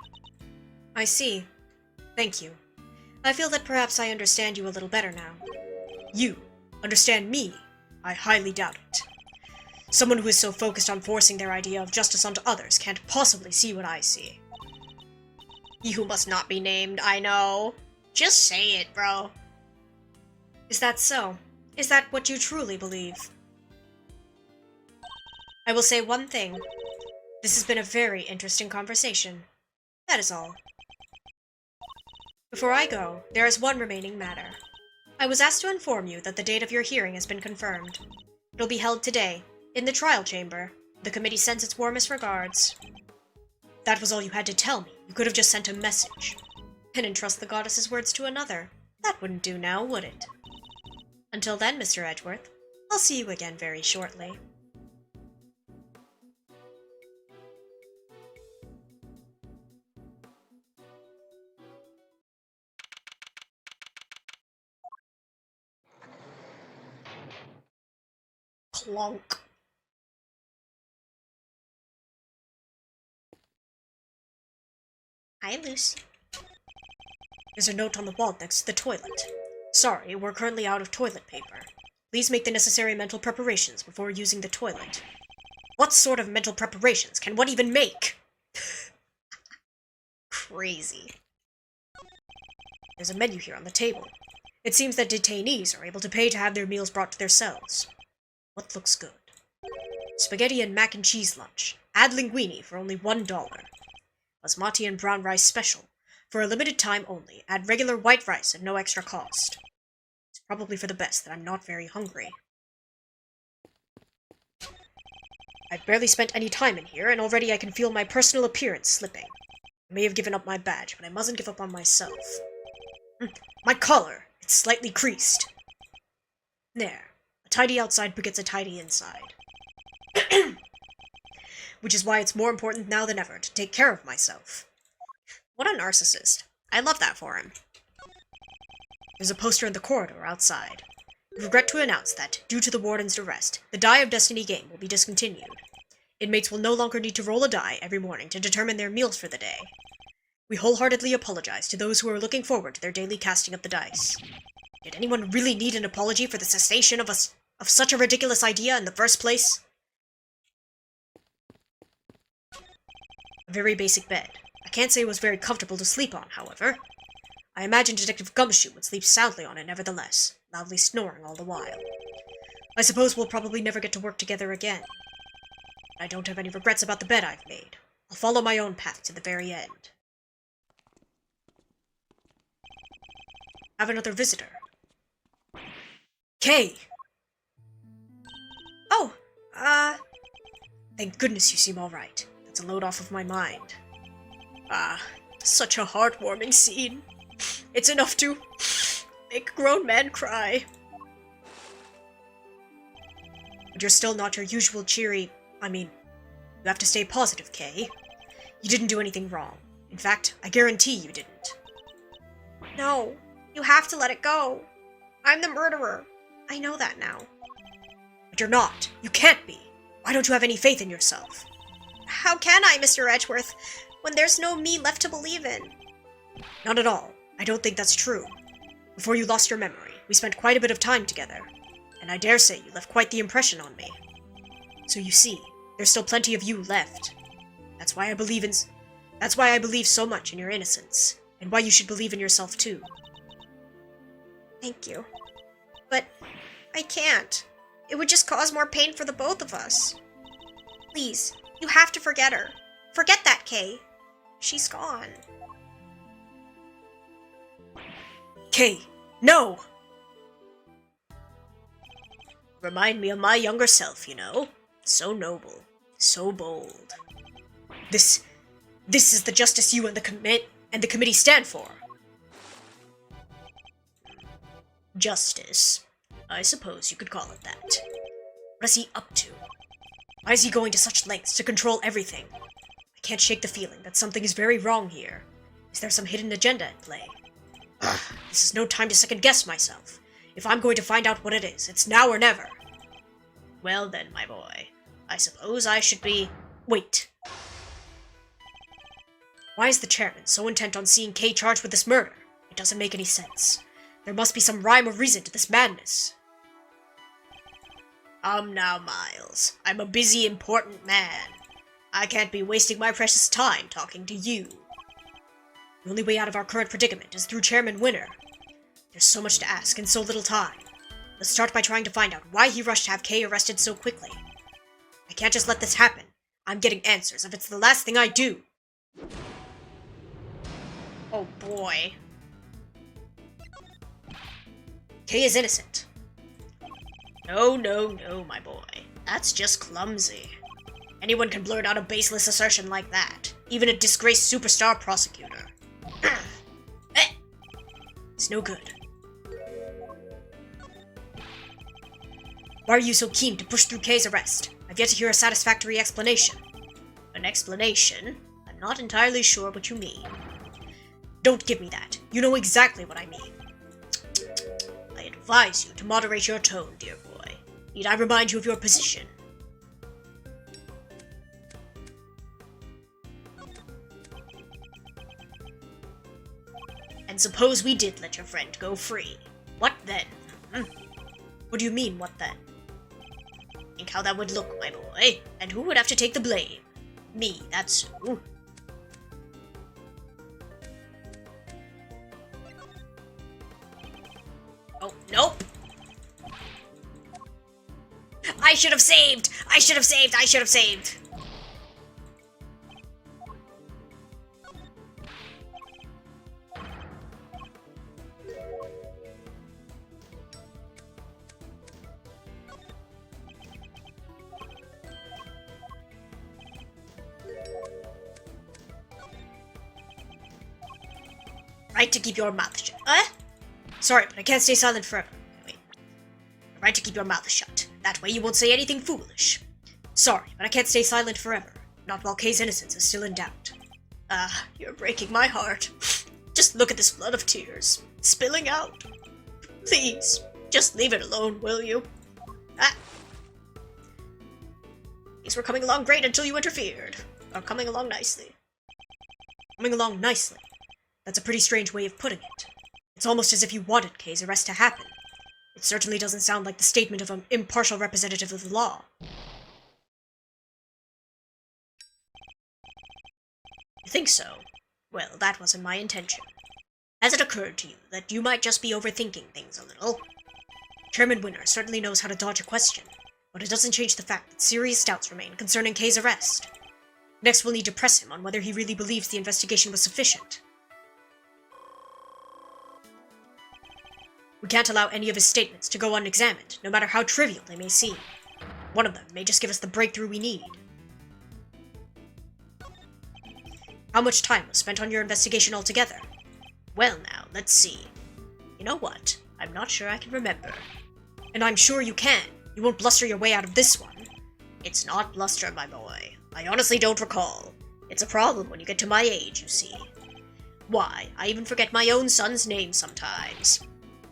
S2: I see. Thank you. I feel that perhaps I understand you a little better now. You understand me? I highly doubt it. Someone who is so focused on forcing their idea of justice onto others can't possibly see what I see.
S1: He who must not be named, I know. Just say it, bro.
S2: Is that so? Is that what you truly believe? I will say one thing. This has been a very interesting conversation. That is all. Before I go, there is one remaining matter. I was asked to inform you that the date of your hearing has been confirmed. It'll be held today, in the trial chamber. The committee sends its warmest regards. That was all you had to tell me. You could have just sent a message. And entrust the goddess's words to another. That wouldn't do now, would it? Until then, Mr. Edgeworth, I'll see you again very shortly.
S1: Clunk. Hi, Lucy.
S2: There's a note on the wall next to the toilet. Sorry, we're currently out of toilet paper. Please make the necessary mental preparations before using the toilet. What sort of mental preparations can one even make?
S1: Crazy.
S2: There's a menu here on the table. It seems that detainees are able to pay to have their meals brought to their cells. What looks good? Spaghetti and mac and cheese lunch. Add linguine for only $1. Basmati and brown rice special. For a limited time only, add regular white rice at no extra cost. It's probably for the best that I'm not very hungry. I've barely spent any time in here, and already I can feel my personal appearance slipping. I may have given up my badge, but I mustn't give up on myself. My collar! It's slightly creased. There. A tidy outside begets a tidy inside. Which is why it's more important now than ever to take care of myself.
S1: What a narcissist. I love that for him.
S2: There's a poster in the corridor outside. We regret to announce that, due to the warden's arrest, the Die of Destiny game will be discontinued. Inmates will no longer need to roll a die every morning to determine their meals for the day. We wholeheartedly apologize to those who are looking forward to their daily casting of the dice. Did anyone really need an apology for the cessation of such a ridiculous idea in the first place? A very basic bed. I can't say it was very comfortable to sleep on, however. I imagine Detective Gumshoe would sleep soundly on it nevertheless, loudly snoring all the while. I suppose we'll probably never get to work together again. I don't have any regrets about the bed I've made. I'll follow my own path to the very end. Have another visitor. Kay! Oh, thank goodness you seem alright. That's a load off of my mind. Such a heartwarming scene. It's enough to make a grown man cry. But you're still not your usual cheery... you have to stay positive, Kay. You didn't do anything wrong. In fact, I guarantee you didn't.
S1: No, you have to let it go. I'm the murderer. I know that now.
S2: But you're not. You can't be. Why don't you have any faith in yourself?
S1: How can I, Mr. Edgeworth, when there's no me left to believe in?
S2: Not at all. I don't think that's true. Before you lost your memory, we spent quite a bit of time together, and I dare say you left quite the impression on me. So you see, there's still plenty of you left. That's why I believe so much in your innocence, and why you should believe in yourself too.
S1: Thank you. But I can't. It would just cause more pain for the both of us. Please, you have to forget her. Forget that, Kay. She's gone.
S2: Kay, no! Remind me of my younger self, you know. So noble, so bold. This is the justice you and the committee stand for. Justice. I suppose you could call it that. What is he up to? Why is he going to such lengths to control everything? I can't shake the feeling that something is very wrong here. Is there some hidden agenda at play? This is no time to second-guess myself. If I'm going to find out what it is, it's now or never. Well then, my boy, I suppose I should be... Wait. Why is the chairman so intent on seeing Kay charged with this murder? It doesn't make any sense. There must be some rhyme or reason to this madness. Now, Miles. I'm a busy, important man. I can't be wasting my precious time talking to you. The only way out of our current predicament is through Chairman Winner. There's so much to ask and so little time. Let's start by trying to find out why he rushed to have Kay arrested so quickly. I can't just let this happen. I'm getting answers if it's the last thing I do.
S1: Oh boy.
S2: Kay is innocent.
S1: No, my boy. That's just clumsy. Anyone can blurt out a baseless assertion like that. Even a disgraced superstar prosecutor.
S2: It's no good. Why are you so keen to push through Kay's arrest? I've yet to hear a satisfactory explanation.
S1: An explanation? I'm not entirely sure what you mean.
S2: Don't give me that. You know exactly what I mean.
S1: I advise you to moderate your tone, dear boy. Need I remind you of your position? And suppose we did let your friend go free. What then?
S2: What do you mean, what then?
S1: Think how that would look, my boy. And who would have to take the blame? Me, that's who. Oh, nope. I should have saved! I should have saved! I should have saved! Right to keep your mouth shut.
S2: Sorry, but I can't stay silent forever.
S1: Wait. Right to keep your mouth shut. That way you won't say anything foolish.
S2: Sorry, but I can't stay silent forever. Not while Kay's innocence is still in doubt.
S1: You're breaking my heart. Just look at this flood of tears. Spilling out. Please, just leave it alone, will you? Things were coming along great until you interfered. Or coming along nicely.
S2: Coming along nicely. That's a pretty strange way of putting it. It's almost as if you wanted Kay's arrest to happen. It certainly doesn't sound like the statement of an impartial representative of the law.
S1: You think so? Well, that wasn't my intention. Has it occurred to you that you might just be overthinking things a little?
S2: Chairman Winner certainly knows how to dodge a question, but it doesn't change the fact that serious doubts remain concerning Kay's arrest. Next, we'll need to press him on whether he really believes the investigation was sufficient. We can't allow any of his statements to go unexamined, no matter how trivial they may seem. One of them may just give us the breakthrough we need. How much time was spent on your investigation altogether?
S1: Well now, let's see. You know what? I'm not sure I can remember.
S2: And I'm sure you can. You won't bluster your way out of this one.
S1: It's not bluster, my boy. I honestly don't recall. It's a problem when you get to my age, you see. Why, I even forget my own son's name sometimes.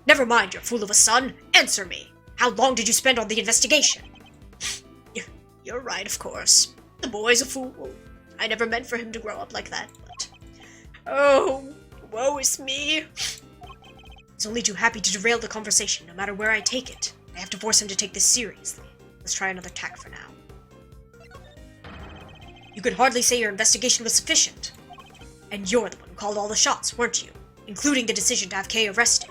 S2: Never mind your fool of a son. Answer me. How long did you spend on the investigation?
S1: You're right, of course. The boy's a fool. I never meant for him to grow up like that, but... Oh, woe is me.
S2: He's only too happy to derail the conversation, no matter where I take it. I have to force him to take this seriously. Let's try another tack for now. You could hardly say your investigation was sufficient. And you're the one who called all the shots, weren't you? Including the decision to have Kay arrested.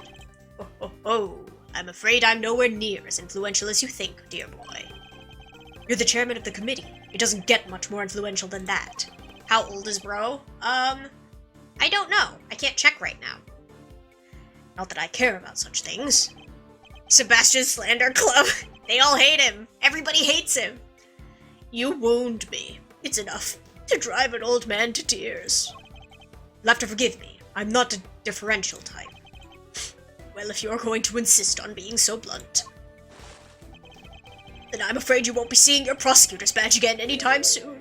S1: Oh, I'm afraid I'm nowhere near as influential as you think, dear boy.
S2: You're the chairman of the committee. It doesn't get much more influential than that.
S1: How old is bro? I don't know. I can't check right now. Not that I care about such things. Sebastian's Slander Club. They all hate him. Everybody hates him. You wound me. It's enough to drive an old man to tears.
S2: You'll have to forgive me. I'm not a differential type.
S1: Well, if you're going to insist on being so blunt, Then I'm afraid you won't be seeing your prosecutor's badge again anytime soon.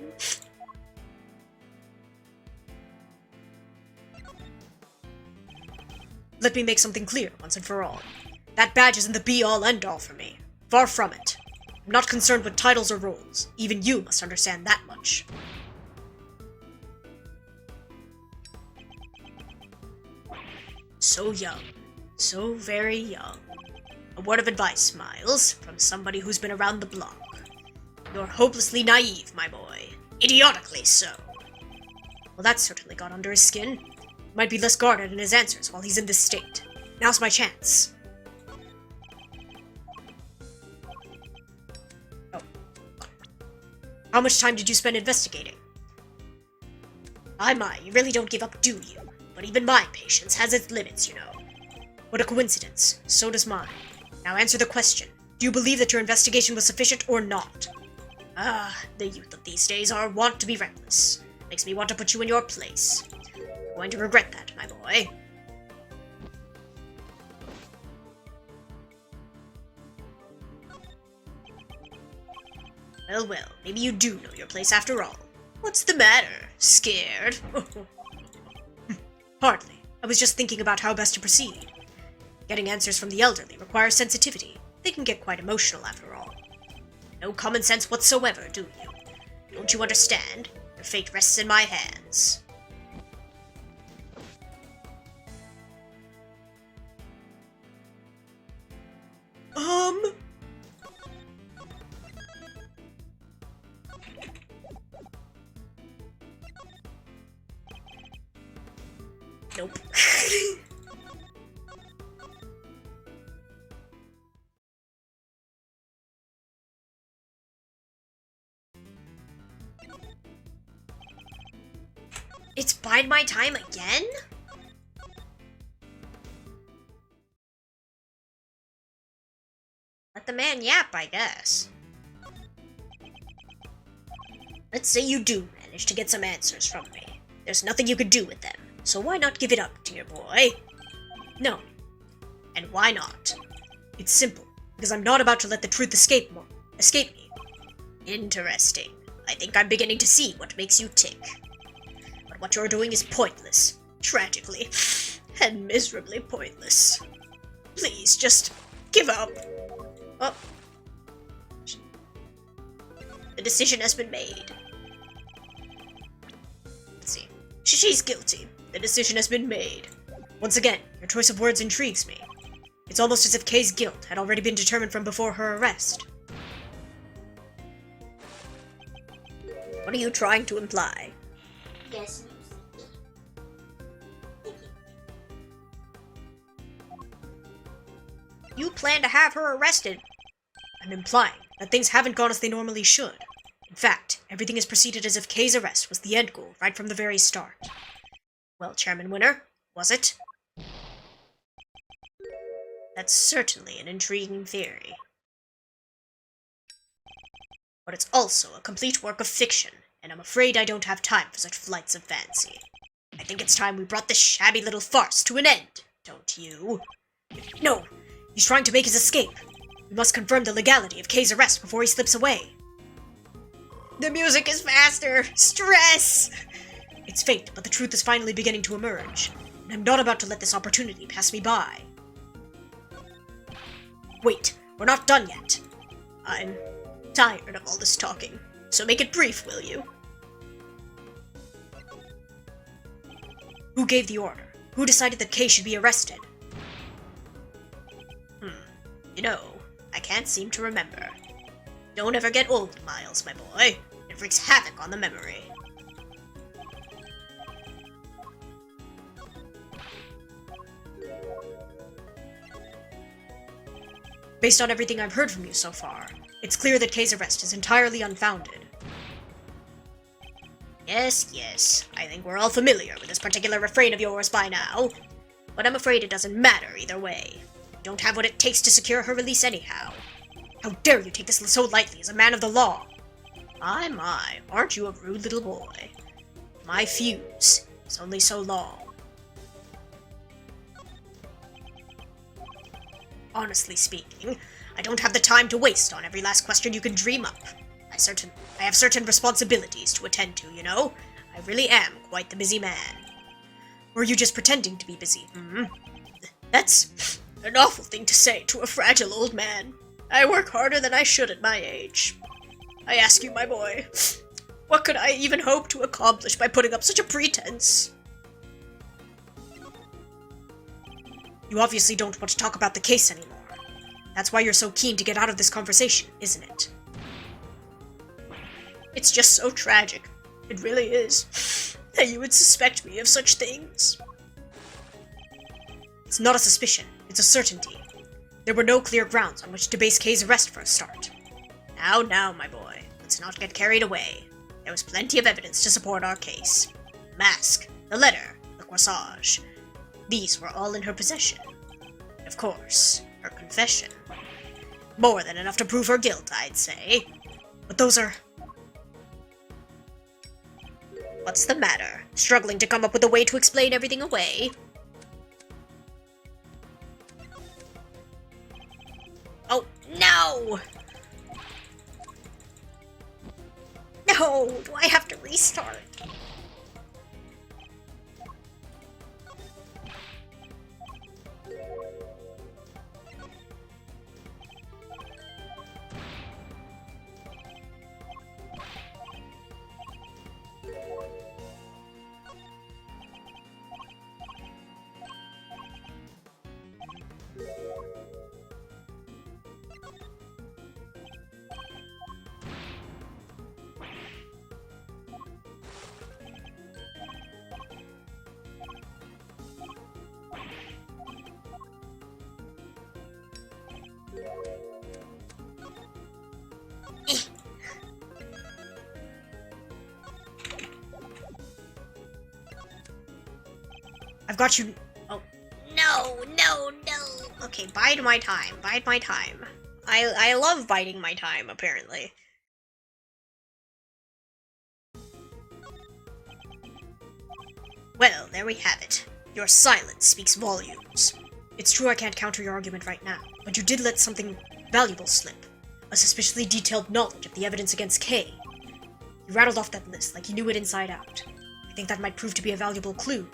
S2: Let me make something clear once and for all. That badge isn't the be-all end-all for me. Far from it. I'm not concerned with titles or roles. Even you must understand that much.
S1: So young. So very young. A word of advice, Miles, from somebody who's been around the block. You're hopelessly naive, my boy. Idiotically so.
S2: Well, that certainly got under his skin. Might be less guarded in his answers while he's in this state. Now's my chance. Oh. How much time did you spend investigating?
S1: My, you really don't give up, do you? But even my patience has its limits, you know.
S2: What a coincidence. So does mine. Now answer the question. Do you believe that your investigation was sufficient or not?
S1: The youth of these days are wont to be reckless. Makes me want to put you in your place. You're going to regret that, my boy. Well, maybe you do know your place after all. What's the matter? Scared?
S2: Hardly. I was just thinking about how best to proceed. Getting answers from the elderly requires sensitivity. They can get quite emotional after all.
S1: No common sense whatsoever, do you? Don't you understand? Your fate rests in my hands. Nope. It's bide my time again? Let the man yap, I guess. Let's say you do manage to get some answers from me. There's nothing you could do with them, so why not give it up, dear boy?
S2: No.
S1: And why not?
S2: It's simple, because I'm not about to let the truth escape me.
S1: Interesting. I think I'm beginning to see what makes you tick. But what you're doing is pointless. Tragically. And miserably pointless. Please, just give up. Oh. The decision has been made. Let's see. She's guilty. The decision has been made.
S2: Once again, your choice of words intrigues me. It's almost as if Kay's guilt had already been determined from before her arrest.
S1: What are you trying to imply?
S4: Yes.
S1: You plan to have her arrested.
S2: I'm implying that things haven't gone as they normally should. In fact, everything has proceeded as if Kay's arrest was the end goal right from the very start.
S1: Well, Chairman Winner, was it? That's certainly an intriguing theory. But it's also a complete work of fiction, and I'm afraid I don't have time for such flights of fancy. I think it's time we brought this shabby little farce to an end, don't you?
S2: No! He's trying to make his escape. We must confirm the legality of Kay's arrest before he slips away.
S1: The music is faster! Stress!
S2: It's fate, but the truth is finally beginning to emerge, and I'm not about to let this opportunity pass me by.
S1: Wait, we're not done yet. I'm tired of all this talking, so make it brief, will you?
S2: Who gave the order? Who decided that Kay should be arrested?
S1: You know, I can't seem to remember. Don't ever get old, Miles, my boy. It wreaks havoc on the memory.
S2: Based on everything I've heard from you so far, it's clear that Kay's arrest is entirely unfounded.
S1: Yes, I think we're all familiar with this particular refrain of yours by now. But I'm afraid it doesn't matter either way. You don't have what it takes to secure her release anyhow.
S2: How dare you take this so lightly as a man of the law?
S1: My, aren't you a rude little boy? My fuse is only so long.
S2: Honestly speaking,
S1: I don't have the time to waste on every last question you can dream up. I have certain responsibilities to attend to, you know? I really am quite the busy man.
S2: Or are you just pretending to be busy?
S1: That's an awful thing to say to a fragile old man. I work harder than I should at my age. I ask you, my boy, what could I even hope to accomplish by putting up such a pretense?
S2: You obviously don't want to talk about the case anymore. That's why you're so keen to get out of this conversation, isn't it?
S1: It's just so tragic. It really is. That you would suspect me of such things.
S2: It's not a suspicion, it's a certainty. There were no clear grounds on which to base Kay's arrest for a start.
S1: Now, my boy, let's not get carried away. There was plenty of evidence to support our case. The mask, the letter, the corsage. These were all in her possession. And of course, her confession. More than enough to prove her guilt, I'd say.
S2: But those are...
S1: What's the matter? Struggling to come up with a way to explain everything away? Oh, no! No! Do I have to restart?
S2: I've got you...
S1: Oh, no. Okay, bide my time. I love biding my time, apparently. Well, there we have it. Your silence speaks volumes.
S2: It's true I can't counter your argument right now, but you did let something valuable slip. A suspiciously detailed knowledge of the evidence against Kay. You rattled off that list like you knew it inside out. I think that might prove to be a valuable clue.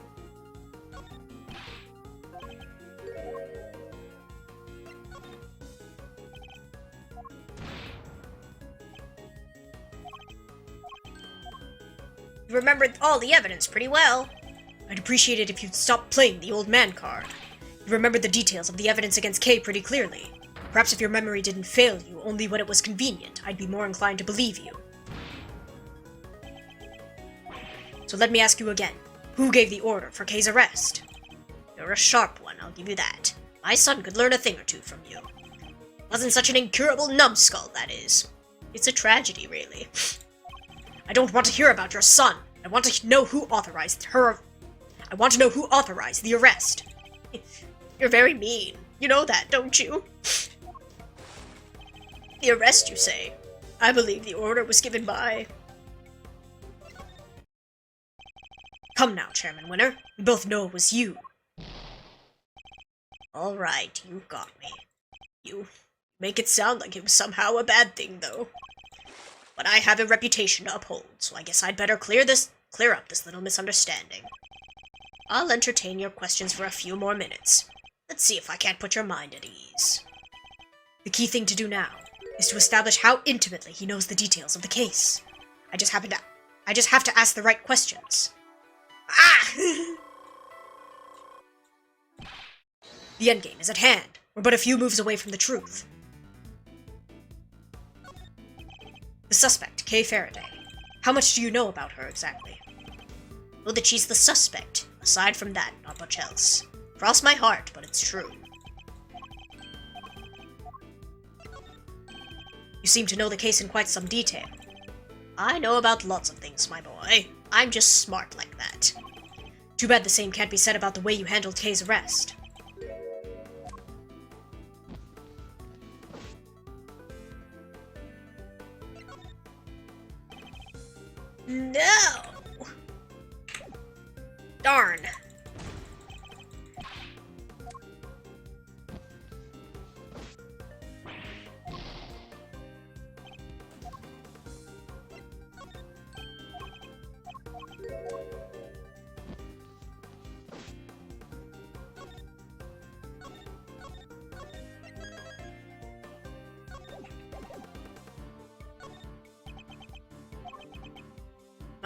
S1: You remembered all the evidence pretty well.
S2: I'd appreciate it if you'd stop playing the old man card. You remembered the details of the evidence against Kay pretty clearly. Perhaps if your memory didn't fail you only when it was convenient, I'd be more inclined to believe you. So let me ask you again. Who gave the order for Kay's arrest?
S1: You're a sharp one, I'll give you that. My son could learn a thing or two from you. Wasn't such an incurable numbskull, that is. It's a tragedy, really.
S2: I don't want to hear about your son. I want to know who authorized the arrest.
S1: You're very mean. You know that, don't you? The arrest, you say? I believe the order was given by...
S2: Come now, Chairman Winner. We both know it was you.
S1: All right, you got me. You make it sound like it was somehow a bad thing, though. But I have a reputation to uphold, so I guess I'd better clear up this little misunderstanding. I'll entertain your questions for a few more minutes. Let's see if I can't put your mind at ease.
S2: The key thing to do now is to establish how intimately he knows the details of the case. I just have to ask the right questions.
S1: Ah!
S2: The endgame is at hand. We're but a few moves away from the truth. The suspect, Kay Faraday. How much do you know about her exactly?
S1: Know that she's the suspect. Aside from that, not much else. Cross my heart, but it's true.
S2: You seem to know the case in quite some detail.
S1: I know about lots of things, my boy. I'm just smart like that.
S2: Too bad the same can't be said about the way you handled Kay's arrest.
S1: No! Darn.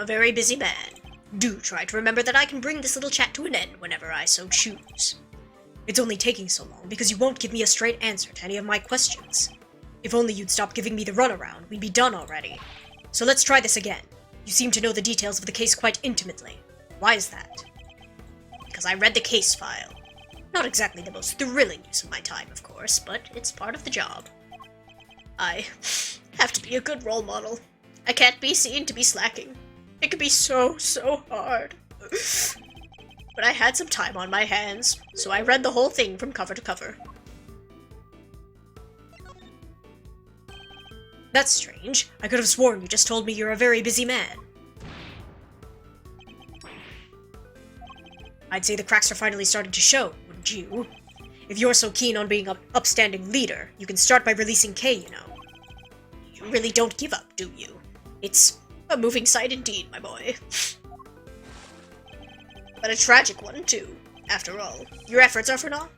S1: a very busy man. Do try to remember that I can bring this little chat to an end whenever I so choose.
S2: It's only taking so long because you won't give me a straight answer to any of my questions. If only you'd stop giving me the runaround, we'd be done already. So let's try this again. You seem to know the details of the case quite intimately. Why is that?
S1: Because I read the case file. Not exactly the most thrilling use of my time, of course, but it's part of the job. I have to be a good role model. I can't be seen to be slacking. It can be so hard. But I had some time on my hands, so I read the whole thing from cover to cover.
S2: That's strange. I could have sworn you just told me you're a very busy man. I'd say the cracks are finally starting to show, wouldn't you? If you're so keen on being an upstanding leader, you can start by releasing Kay, you know.
S1: You really don't give up, do you? It's a moving sight indeed, my boy. But a tragic one, too. After all, your efforts are for naught.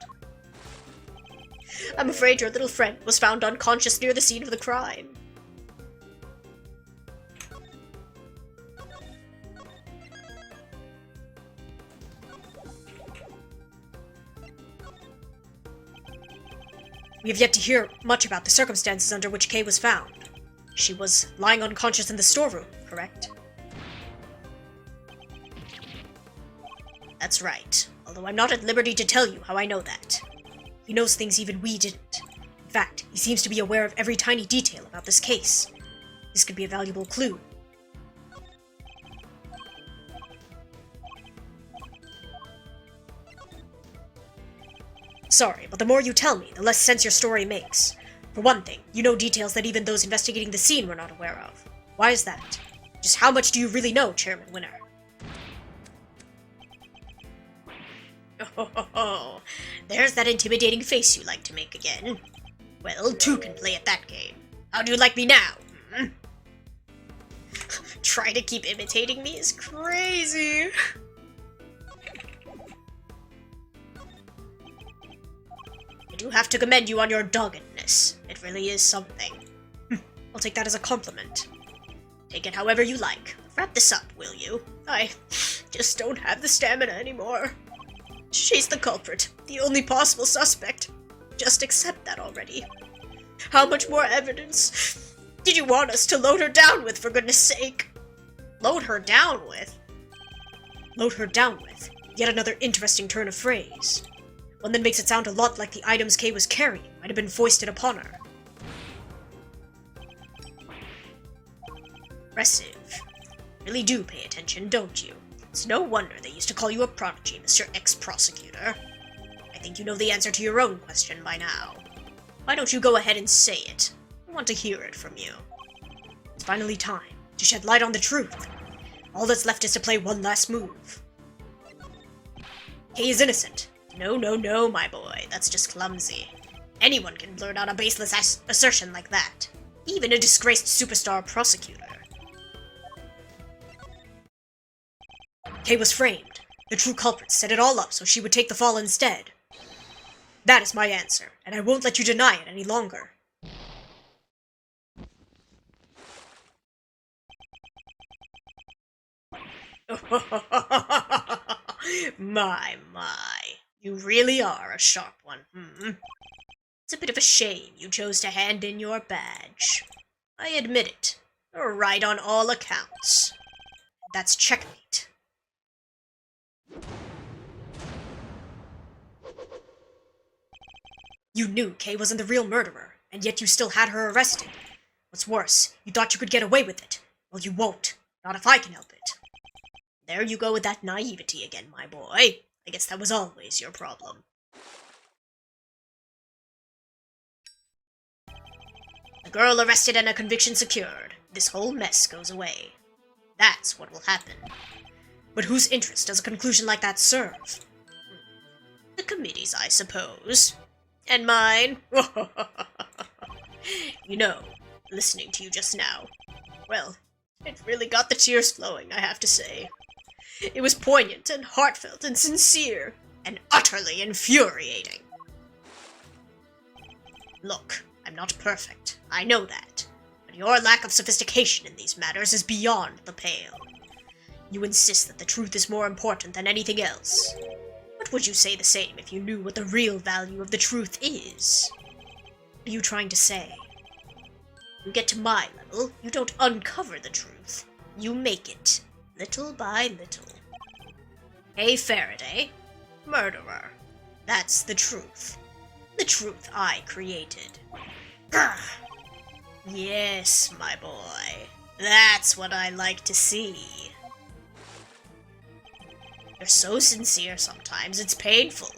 S1: I'm afraid your little friend was found unconscious near the scene of the crime.
S2: We have yet to hear much about the circumstances under which Kay was found. She was lying unconscious in the storeroom, correct?
S1: That's right, although I'm not at liberty to tell you how I know that.
S2: He knows things even we didn't. In fact, he seems to be aware of every tiny detail about this case. This could be a valuable clue. Sorry, but the more you tell me, the less sense your story makes. For one thing, you know details that even those investigating the scene were not aware of. Why is that? Just how much do you really know, Chairman Winner?
S1: Oh, there's that intimidating face you like to make again. Well, two can play at that game. How do you like me now? Hmm? Try to keep imitating me is crazy. I do have to commend you on your doggedness. It really is something.
S2: I'll take that as a compliment.
S1: Take it however you like. Wrap this up, will you? I just don't have the stamina anymore. She's the culprit, the only possible suspect. Just accept that already. How much more evidence did you want us to load her down with, for goodness sake? Load her down with?
S2: Load her down with. Yet another interesting turn of phrase. One that makes it sound a lot like the items Kay was carrying might have been foisted upon her.
S1: Impressive. Really do pay attention, don't you? It's no wonder they used to call you a prodigy, Mr. Ex-Prosecutor. I think you know the answer to your own question by now. Why don't you go ahead and say it? I want to hear it from you.
S2: It's finally time to shed light on the truth. All that's left is to play one last move. Kay is innocent.
S1: No, my boy. That's just clumsy. Anyone can blurt out a baseless assertion like that. Even a disgraced superstar prosecutor.
S2: Kay was framed. The true culprit set it all up so she would take the fall instead. That is my answer, and I won't let you deny it any longer.
S1: My. You really are a sharp one, It's a bit of a shame you chose to hand in your badge. I admit it. You're right on all accounts.
S2: That's checkmate. You knew Kay wasn't the real murderer, and yet you still had her arrested. What's worse, you thought you could get away with it. Well, you won't. Not if I can help it.
S1: There you go with that naivety again, my boy. I guess that was always your problem. A girl arrested and a conviction secured. This whole mess goes away. That's what will happen.
S2: But whose interest does a conclusion like that serve?
S1: The committee's, I suppose. And mine. You know, listening to you just now, well, it really got the tears flowing, I have to say. It was poignant and heartfelt and sincere, and utterly infuriating. Look, I'm not perfect, I know that, but your lack of sophistication in these matters is beyond the pale.
S2: You insist that the truth is more important than anything else. But would you say the same if you knew what the real value of the truth is? What are you trying to say? You get to my level, you don't uncover the truth. You make it, little by little. Hey, Faraday, murderer. That's the truth. The truth I created. Grr. Yes, my boy. That's what I like to see. You're so sincere sometimes, it's painful.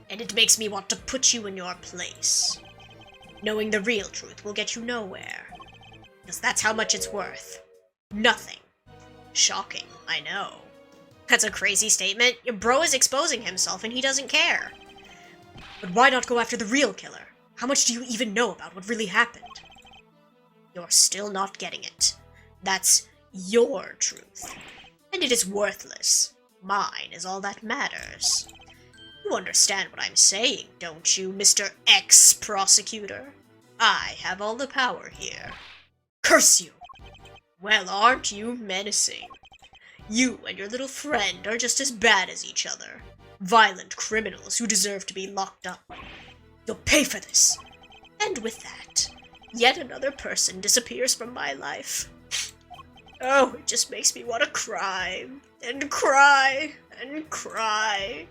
S2: And it makes me want to put you in your place. Knowing the real truth will get you nowhere. Because that's how much it's worth. Nothing. Shocking, I know. That's a crazy statement. Your bro is exposing himself and he doesn't care. But why not go after the real killer? How much do you even know about what really happened? You're still not getting it. That's your truth. And it is worthless. Mine is all that matters. You understand what I'm saying, don't you, Mr. Ex-Prosecutor? I have all the power here. Curse you! Well, aren't you menacing? You and your little friend are just as bad as each other. Violent criminals who deserve to be locked up. You'll pay for this. And with that, yet another person disappears from my life. Oh, it just makes me want to cry, and cry, and cry.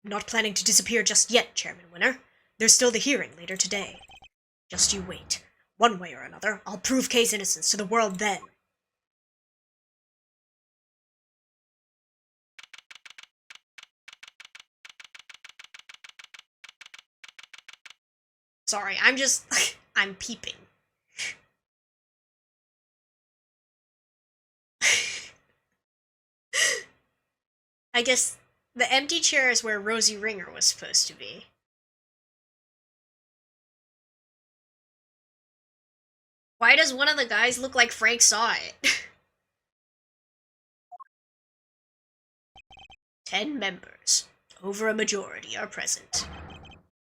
S2: I'm not planning to disappear just yet, Chairman Winner. There's still the hearing later today. Just you wait. One way or another, I'll prove Kay's innocence to the world then. Sorry, I'm peeping. I guess the empty chair is where Rosie Ringer was supposed to be. Why does one of the guys look like Frank saw it? 10 members, over a majority, are present.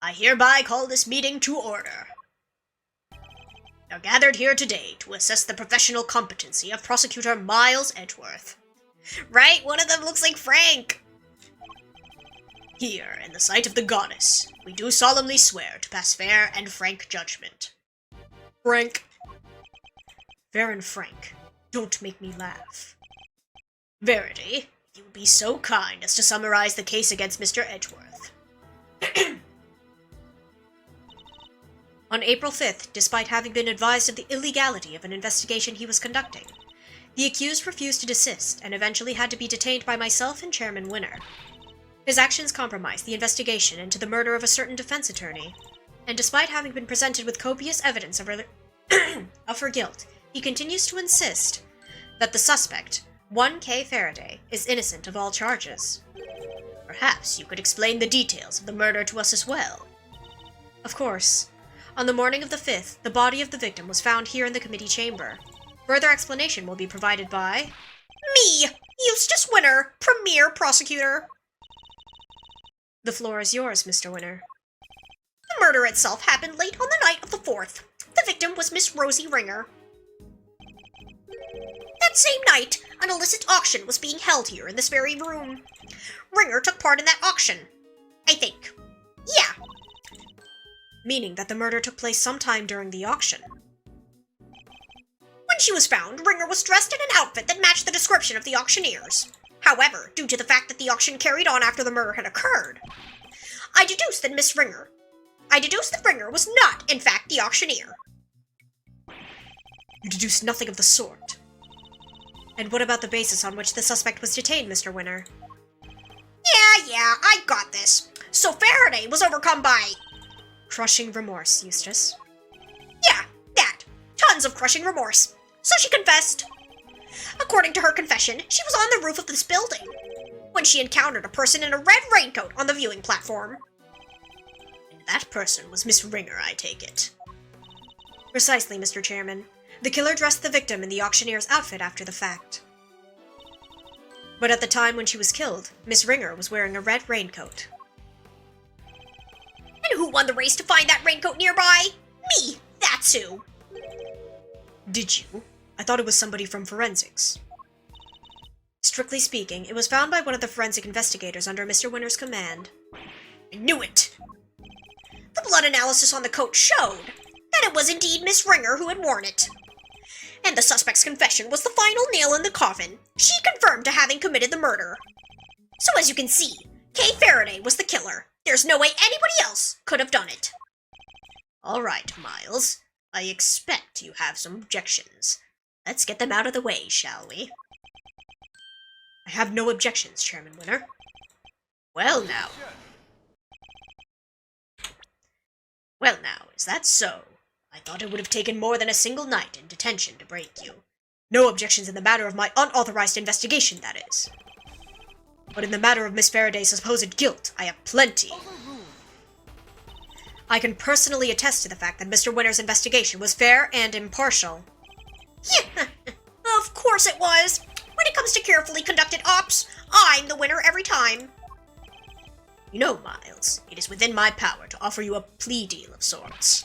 S2: I hereby call this meeting to order. We are gathered here today to assess the professional competency of Prosecutor Miles Edgeworth. Right? One of them looks like Frank! Here, in the sight of the goddess, we do solemnly swear to pass fair and frank judgment. Frank. Fair and frank. Don't make me laugh. Verity, if you would be so kind as to summarize the case against Mr. Edgeworth. On April 5th, despite having been advised of the illegality of an investigation he was conducting, the accused refused to desist and eventually had to be detained by myself and Chairman Winner. His actions compromised the investigation into the murder of a certain defense attorney, and despite having been presented with copious evidence of her guilt, he continues to insist that the suspect, 1K Faraday, is innocent of all charges. Perhaps you could explain the details of the murder to us as well. Of course. On the morning of the 5th, the body of the victim was found here in the committee chamber. Further explanation will be provided by...
S1: Me, Eustace Winner, Premier Prosecutor.
S2: The floor is yours, Mr. Winner.
S1: The murder itself happened late on the night of the 4th. The victim was Miss Rosie Ringer. That same night, an illicit auction was being held here in this very room. Ringer took part in that auction. I think. Yeah.
S2: Meaning that the murder took place sometime during the auction.
S1: When she was found, Ringer was dressed in an outfit that matched the description of the auctioneers. However, due to the fact that the auction carried on after the murder had occurred, I deduced that Ringer was not, in fact, the auctioneer.
S2: You deduced nothing of the sort. And what about the basis on which the suspect was detained, Mr. Winner?
S1: Yeah, I got this. So Faraday was overcome by...
S2: Crushing remorse, Eustace.
S1: Yeah, that. Tons of crushing remorse. So she confessed. According to her confession, she was on the roof of this building when she encountered a person in a red raincoat on the viewing platform.
S2: And that person was Miss Ringer, I take it. Precisely, Mr. Chairman. The killer dressed the victim in the auctioneer's outfit after the fact. But at the time when she was killed, Miss Ringer was wearing a red raincoat.
S1: And who won the race to find that raincoat nearby? Me! That's who!
S2: Did you? I thought it was somebody from forensics. Strictly speaking, it was found by one of the forensic investigators under Mr. Winter's command.
S1: I knew it! The blood analysis on the coat showed that it was indeed Miss Ringer who had worn it. And the suspect's confession was the final nail in the coffin. She confirmed to having committed the murder. So as you can see, Kay Faraday was the killer. There's no way anybody else could have done it. All right, Miles. I expect you have some objections. Let's get them out of the way, shall we?
S2: I have no objections, Chairman Winter.
S1: Well now. Well now, is that so? I thought it would have taken more than a single night in detention to break you.
S2: No objections in the matter of my unauthorized investigation, that is. But in the matter of Miss Faraday's supposed guilt, I have plenty. I can personally attest to the fact that Mr. Winter's investigation was fair and impartial.
S1: Yeah, of course it was. When it comes to carefully conducted ops, I'm the winner every time. You know, Miles, it is within my power to offer you a plea deal of sorts.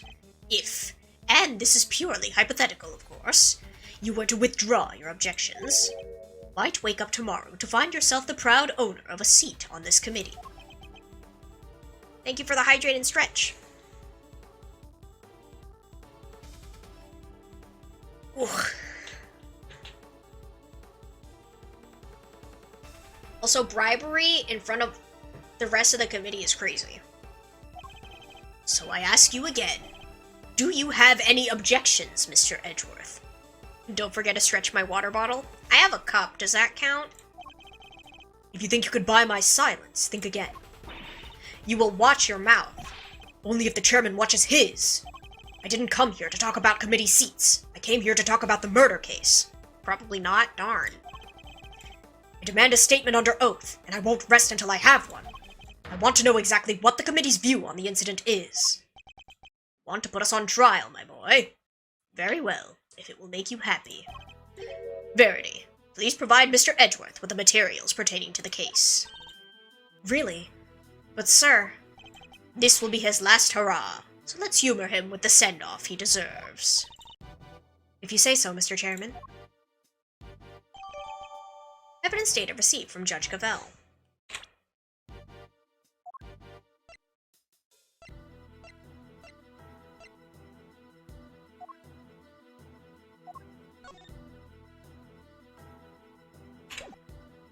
S1: If, and this is purely hypothetical, of course, you were to withdraw your objections, you might wake up tomorrow to find yourself the proud owner of a seat on this committee. Thank you for the hydrate and stretch. Ooh. Also, bribery in front of the rest of the committee is crazy. So I ask you again, do you have any objections, Mr. Edgeworth? Don't forget to stretch my water bottle. I have a cup, does that count?
S2: If you think you could buy my silence, think again. You will watch your mouth. Only if the chairman watches his. I didn't come here to talk about committee seats. I came here to talk about the murder case.
S1: Probably not, darn.
S2: I demand a statement under oath, and I won't rest until I have one. I want to know exactly what the committee's view on the incident is.
S1: Want to put us on trial, my boy? Very well, if it will make you happy. Verity, please provide Mr. Edgeworth with the materials pertaining to the case.
S2: Really? But sir...
S1: This will be his last hurrah, so let's humor him with the send-off he deserves.
S2: If you say so, Mr. Chairman.
S1: Evidence data received from Judge Cavell.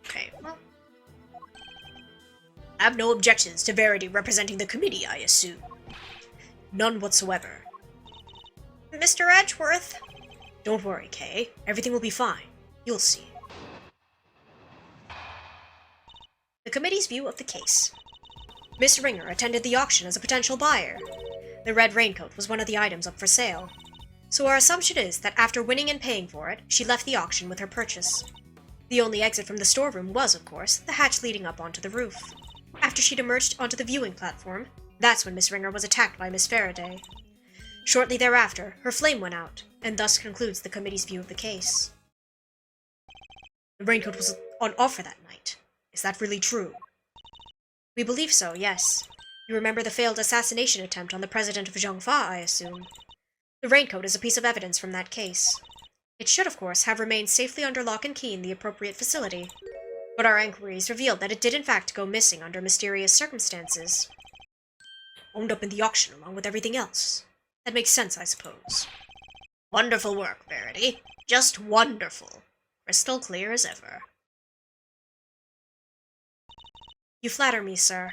S1: Okay, well... I have no objections to Verity representing the committee, I assume.
S2: None whatsoever.
S1: Mr. Edgeworth?
S2: Don't worry, Kay. Everything will be fine. You'll see.
S1: The committee's view of the case.
S2: Miss Ringer attended the auction as a potential buyer. The red raincoat was one of the items up for sale. So our assumption is that after winning and paying for it, she left the auction with her purchase. The only exit from the storeroom was, of course, the hatch leading up onto the roof. After she'd emerged onto the viewing platform, that's when Miss Ringer was attacked by Miss Faraday. Shortly thereafter, her flame went out, and thus concludes the committee's view of the case. The raincoat was on offer that night. Is that really true? We believe so, yes. You remember the failed assassination attempt on the president of Zhongfa, I assume. The raincoat is a piece of evidence from that case. It should, of course, have remained safely under lock and key in the appropriate facility. But our inquiries revealed that it did in fact go missing under mysterious circumstances. Wound up in the auction along with everything else. That makes sense, I suppose.
S1: Wonderful work, Verity. Just wonderful. Crystal clear as ever.
S2: You flatter me, sir.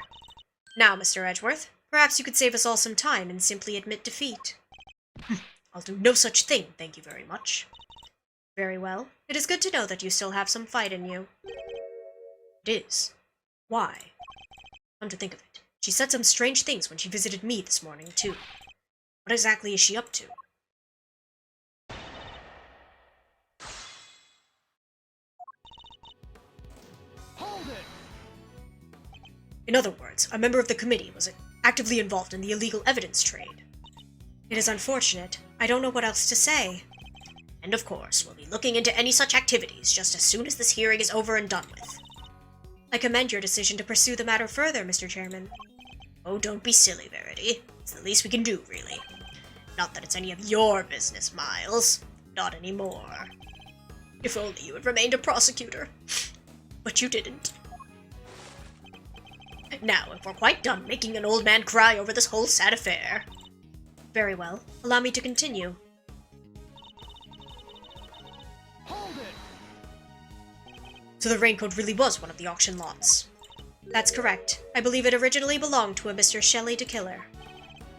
S2: Now, Mr. Edgeworth, perhaps you could save us all some time and simply admit defeat. I'll do no such thing, thank you very much. Very well. It is good to know that you still have some fight in you. It is. Why? Come to think of it, she said some strange things when she visited me this morning, too. What exactly is she up to?
S3: Hold it!
S2: In other words, a member of the committee was actively involved in the illegal evidence trade. It is unfortunate. I don't know what else to say.
S1: And of course, we'll be looking into any such activities just as soon as this hearing is over and done with.
S2: I commend your decision to pursue the matter further, Mr. Chairman.
S1: Oh, don't be silly, Verity. It's the least we can do, really. Not that it's any of your business, Miles. Not anymore. If only you had remained a prosecutor. But you didn't. Now, if we're quite done making an old man cry over this whole sad affair...
S2: Very well. Allow me to continue.
S3: Hold it!
S2: So the raincoat really was one of the auction lots. That's correct. I believe it originally belonged to a Mr. Shelley de Killer.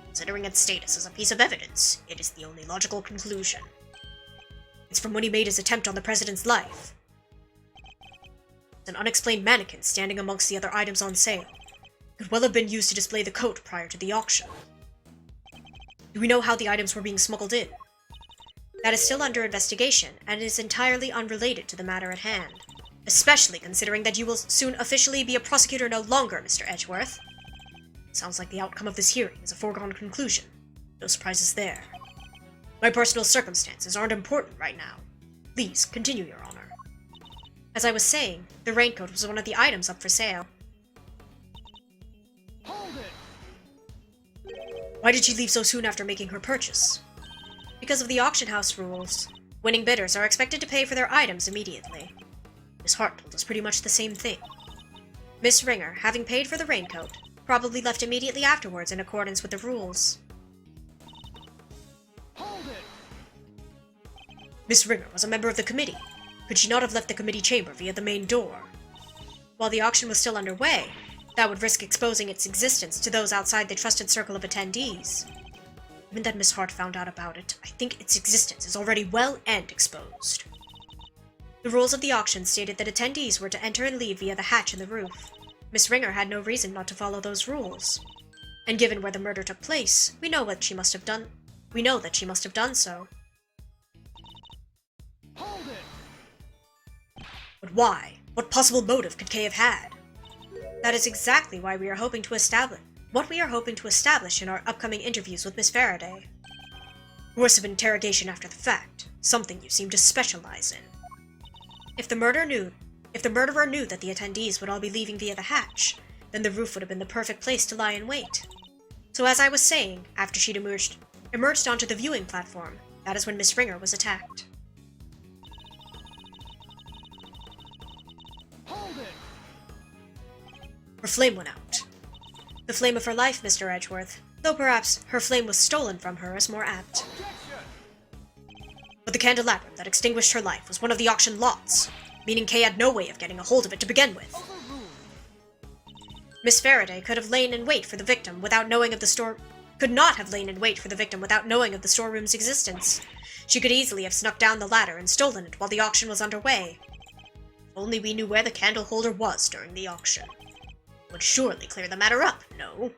S1: Considering its status as a piece of evidence, it is the only logical conclusion.
S2: It's from when he made his attempt on the president's life. It's an unexplained mannequin standing amongst the other items on sale. Could well have been used to display the coat prior to the auction. Do we know how the items were being smuggled in? That is still under investigation, and is entirely unrelated to the matter at hand. Especially considering that you will soon officially be a prosecutor no longer, Mr. Edgeworth. Sounds like the outcome of this hearing is a foregone conclusion. No surprises there. My personal circumstances aren't important right now. Please, continue, Your Honor. As I was saying, the raincoat was one of the items up for sale.
S3: Hold it!
S2: Why did she leave so soon after making her purchase? Because of the auction house rules. Winning bidders are expected to pay for their items immediately. Miss Hart told us pretty much the same thing. Miss Ringer, having paid for the raincoat, probably left immediately afterwards in accordance with the rules.
S3: Hold it!
S2: Miss Ringer was a member of the committee. Could she not have left the committee chamber via the main door? While the auction was still underway, that would risk exposing its existence to those outside the trusted circle of attendees. Even that Miss Hart found out about it, I think its existence is already well and exposed. The rules of the auction stated that attendees were to enter and leave via the hatch in the roof. Miss Ringer had no reason not to follow those rules. And given where the murder took place, we know that she must have done so.
S3: Hold it!
S2: But why? What possible motive could Kay have had? That is exactly why we are hoping to establish in our upcoming interviews with Miss Faraday. Coercive interrogation after the fact, something you seem to specialize in. If the murderer knew that the attendees would all be leaving via the hatch, then the roof would have been the perfect place to lie in wait. So as I was saying, after she'd emerged onto the viewing platform, that is when Miss Ringer was attacked.
S3: Hold it!
S2: Her flame went out. The flame of her life, Mr. Edgeworth, though perhaps her flame was stolen from her is more apt.
S3: Objection!
S2: But the candelabrum that extinguished her life was one of the auction lots, meaning Kay had no way of getting a hold of it to begin with.
S3: Overruled!
S2: Miss Faraday could have lain in wait for the victim without knowing of the could not have lain in wait for the victim without knowing of the storeroom's existence. She could easily have snuck down the ladder and stolen it while the auction was underway.
S1: If only we knew where the candle holder was during the auction. Would surely clear the matter up, no?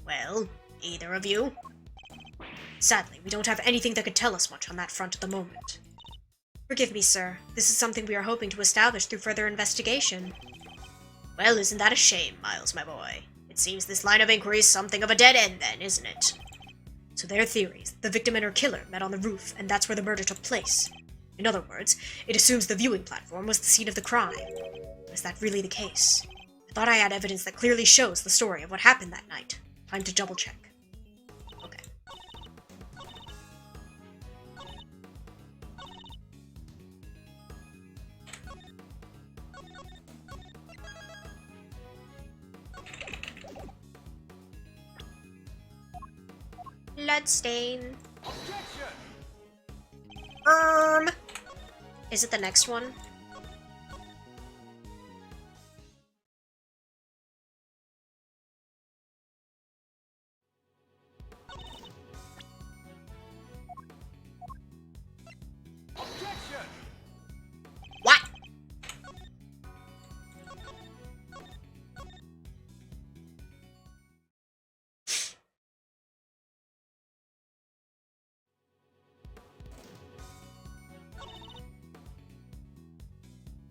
S1: Well, either of you?
S2: Sadly, we don't have anything that could tell us much on that front at the moment. Forgive me, sir. This is something we are hoping to establish through further investigation.
S1: Well, isn't that a shame, Miles, my boy? It seems this line of inquiry is something of a dead end, then, isn't it?
S2: So their theories, the victim and her killer met on the roof, and that's where the murder took place. In other words, it assumes the viewing platform was the scene of the crime. Is that really the case? I thought I had evidence that clearly shows the story of what happened that night. Time to double-check.
S1: Okay. Bloodstain.
S3: Objection!
S2: Is it the next one?
S3: Objection!
S1: What?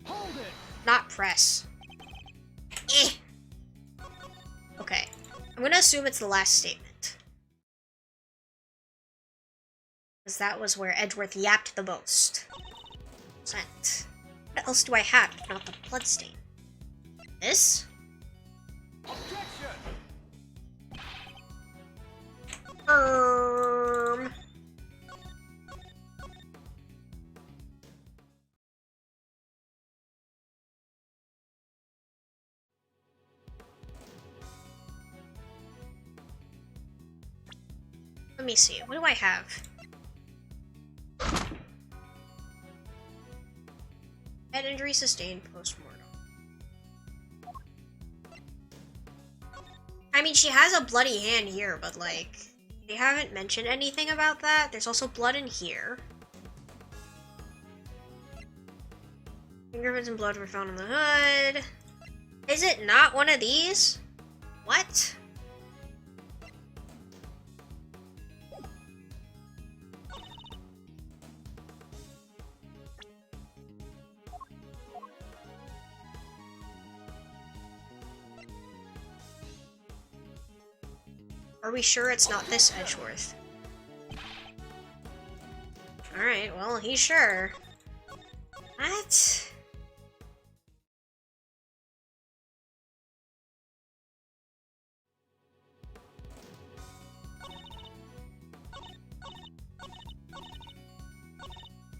S3: Hold it!
S1: Not press. Eh. Okay. I'm gonna assume it's the last statement. Because that was where Edgeworth yapped the most. What else do I have if not the bloodstain? This?
S3: Objection!
S1: Let me see. What do I have? Head injury sustained post-mortem. I mean, she has a bloody hand here, but, like, they haven't mentioned anything about that. There's also blood in here. Fingerprints and blood were found on the hood. Is it not one of these? What? Are we sure it's not this Edgeworth? Alright, well, he's sure. What?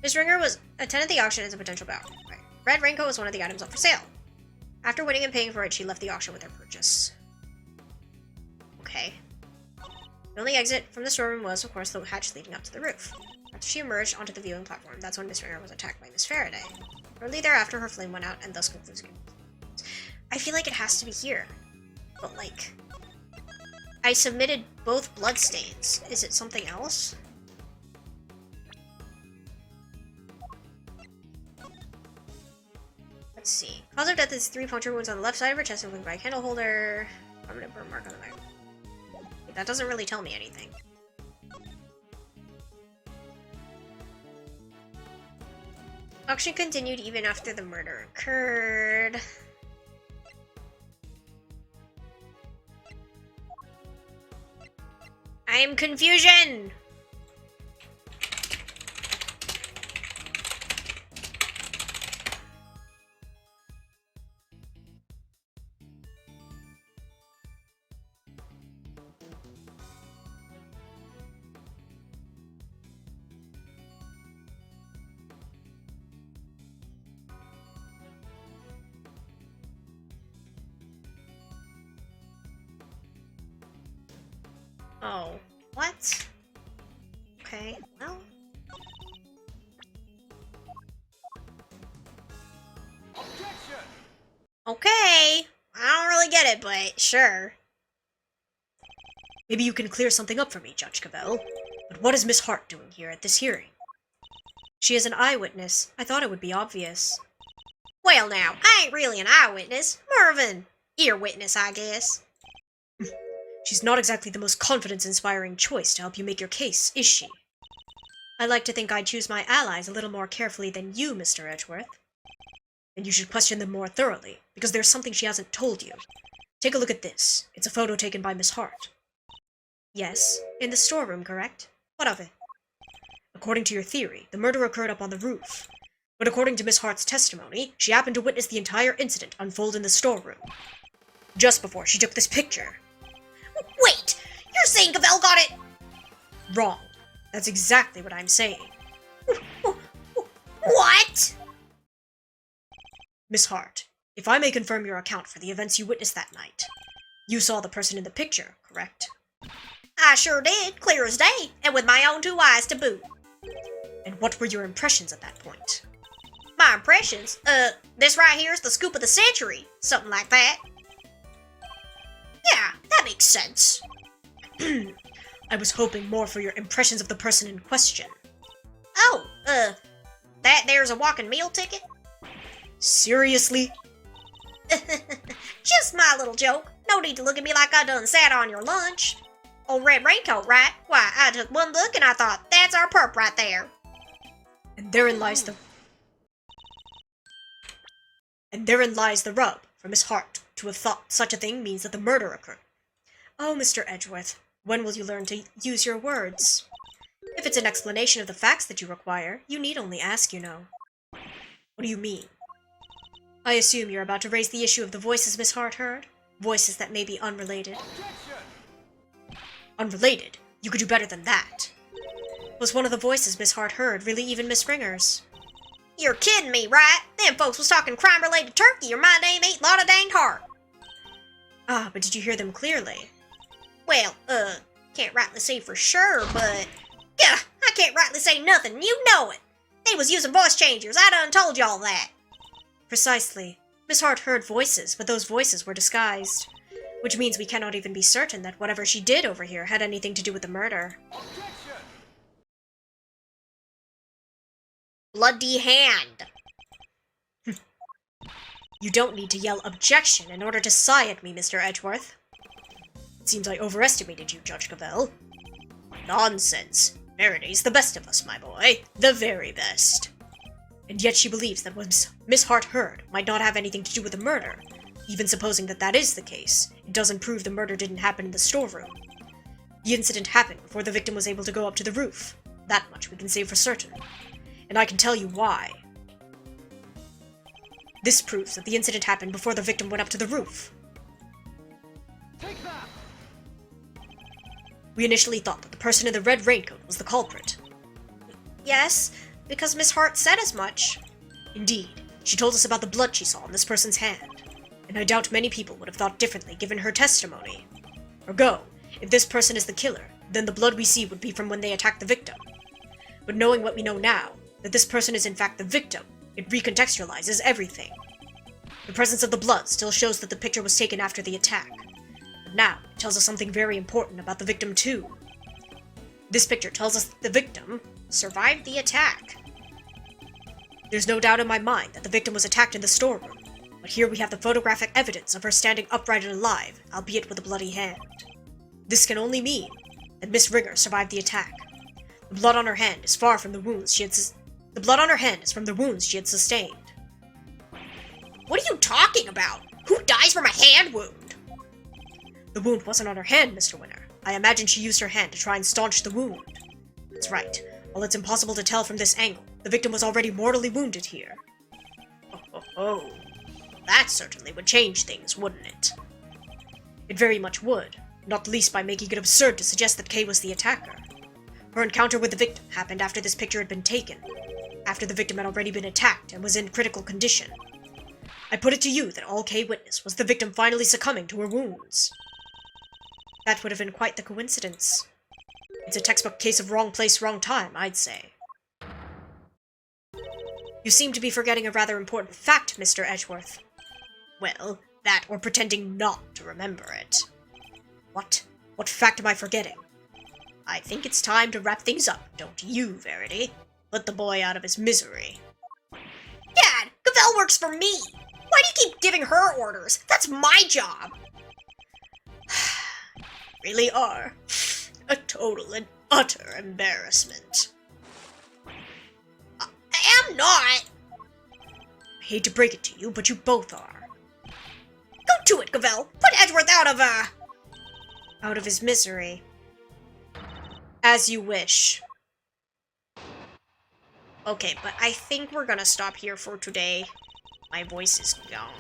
S1: Miss Ringer was attended the auction as a potential bow. Right. Red raincoat was one of the items up for sale. After winning and paying for it, she left the auction with her purchase. Okay. The only exit from the storeroom was, of course, the hatch leading up to the roof. After she emerged onto the viewing platform, that's when Miss Ringer was attacked by Miss Faraday. Shortly thereafter, her flame went out, and thus concludes. I feel like it has to be here. But, like, I submitted both bloodstains. Is it something else? Let's see. Cause of death is 3 puncture wounds on the left side of her chest and winged by a candle holder. Permanent burn mark on the back. That doesn't really tell me anything. Auction continued even after the murder occurred. I am confusion! Oh, what? Okay, well.
S3: Objection!
S1: Okay. I don't really get it, but sure.
S2: Maybe you can clear something up for me, Judge Cavell. But what is Miss Hart doing here at this hearing? She is an eyewitness. I thought it would be obvious.
S1: Well now, I ain't really an eyewitness. More of an ear witness, I guess.
S2: She's not exactly the most confidence-inspiring choice to help you make your case, is she? I like to think I'd choose my allies a little more carefully than you, Mr. Edgeworth. And you should question them more thoroughly, because there's something she hasn't told you. Take a look at this. It's a photo taken by Miss Hart. Yes, in the storeroom, correct? What of it? According to your theory, the murder occurred up on the roof. But according to Miss Hart's testimony, she happened to witness the entire incident unfold in the storeroom. Just before she took this picture.
S1: Wait! You're saying Cavell got it?
S2: Wrong. That's exactly what I'm saying.
S1: What?
S2: Miss Hart, if I may confirm your account for the events you witnessed that night, you saw the person in the picture, correct?
S1: I sure did, clear as day, and with my own 2 eyes to boot.
S2: And what were your impressions at that point?
S1: My impressions? This right here is the scoop of the century. Something like that. Yeah, that makes sense.
S2: I was hoping more for your impressions of the person in question.
S1: Oh, that there's a walking meal ticket?
S2: Seriously?
S1: Just my little joke. No need to look at me like I done sat on your lunch. Old red raincoat, right? Why, I took one look and I thought, that's our perp right there.
S2: And therein lies the rub for Miss Hart to have thought such a thing means that the murder occurred. Oh, Mr. Edgeworth, when will you learn to use your words? If it's an explanation of the facts that you require, you need only ask, you know. What do you mean? I assume you're about to raise the issue of the voices Miss Hart heard? Voices that may be unrelated.
S3: Objection!
S2: Unrelated? You could do better than that. Was one of the voices Miss Hart heard really even Miss Ringer's?
S1: You're kidding me, right? Them folks was talking crime-related turkey or my name ain't Lotta Danged Hart.
S2: Ah, but did you hear them clearly?
S1: Well, can't rightly say for sure, but... Yeah, I can't rightly say nothing, you know it. They was using voice changers, I done told y'all that.
S2: Precisely. Miss Hart heard voices, but those voices were disguised. Which means we cannot even be certain that whatever she did over here had anything to do with the murder.
S3: Objection!
S1: Bloody hand.
S2: You don't need to yell objection in order to sigh at me, Mr. Edgeworth. It seems I overestimated you, Judge Cavell. Nonsense. Verity's the best of us, my boy. The very best. And yet she believes that what Miss Hart heard might not have anything to do with the murder. Even supposing that that is the case, it doesn't prove the murder didn't happen in the storeroom. The incident happened before the victim was able to go up to the roof. That much we can say for certain. And I can tell you why. This proves that the incident happened before the victim went up to the roof.
S3: Take that!
S2: We initially thought that the person in the red raincoat was the culprit.
S1: Yes, because Miss Hart said as much.
S2: Indeed, she told us about the blood she saw on this person's hand. And I doubt many people would have thought differently given her testimony. Ergo, if this person is the killer, then the blood we see would be from when they attacked the victim. But knowing what we know now, that this person is in fact the victim, it recontextualizes everything. The presence of the blood still shows that the picture was taken after the attack. But now, it tells us something very important about the victim too. This picture tells us that the victim survived the attack. There's no doubt in my mind that the victim was attacked in the storeroom, but here we have the photographic evidence of her standing upright and alive, albeit with a bloody hand. This can only mean that Miss Ringer survived the attack. The blood on her hand is far from the wounds she had The blood on her hand is from the wounds she had sustained.
S1: What are you talking about? Who dies from a hand wound?
S2: The wound wasn't on her hand, Mr. Winner. I imagine she used her hand to try and staunch the wound. That's right. While it's impossible to tell from this angle, the victim was already mortally wounded here.
S1: Oh. That certainly would change things, wouldn't it?
S2: It very much would, not least by making it absurd to suggest that Kay was the attacker. Her encounter with the victim happened after this picture had been taken, after the victim had already been attacked and was in critical condition. I put it to you that all Kay witnessed was the victim finally succumbing to her wounds. That would have been quite the coincidence. It's a textbook case of wrong place, wrong time, I'd say. You seem to be forgetting a rather important fact, Mr. Edgeworth.
S1: Well, that or pretending not to remember it.
S2: What? What fact am I forgetting?
S1: I think it's time to wrap things up, don't you, Verity? Let the boy out of his misery. Dad, Cavell works for me! Why do you keep giving her orders? That's my job!
S2: Really are. A total and utter embarrassment.
S1: I am not!
S2: I hate to break it to you, but you both are.
S1: Go to it, Cavell! Put Edgeworth
S2: out of his misery. As you wish.
S1: Okay, but I think we're gonna stop here for today. My voice is gone.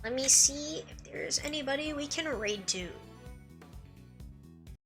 S1: Let me see if there's anybody we can raid to.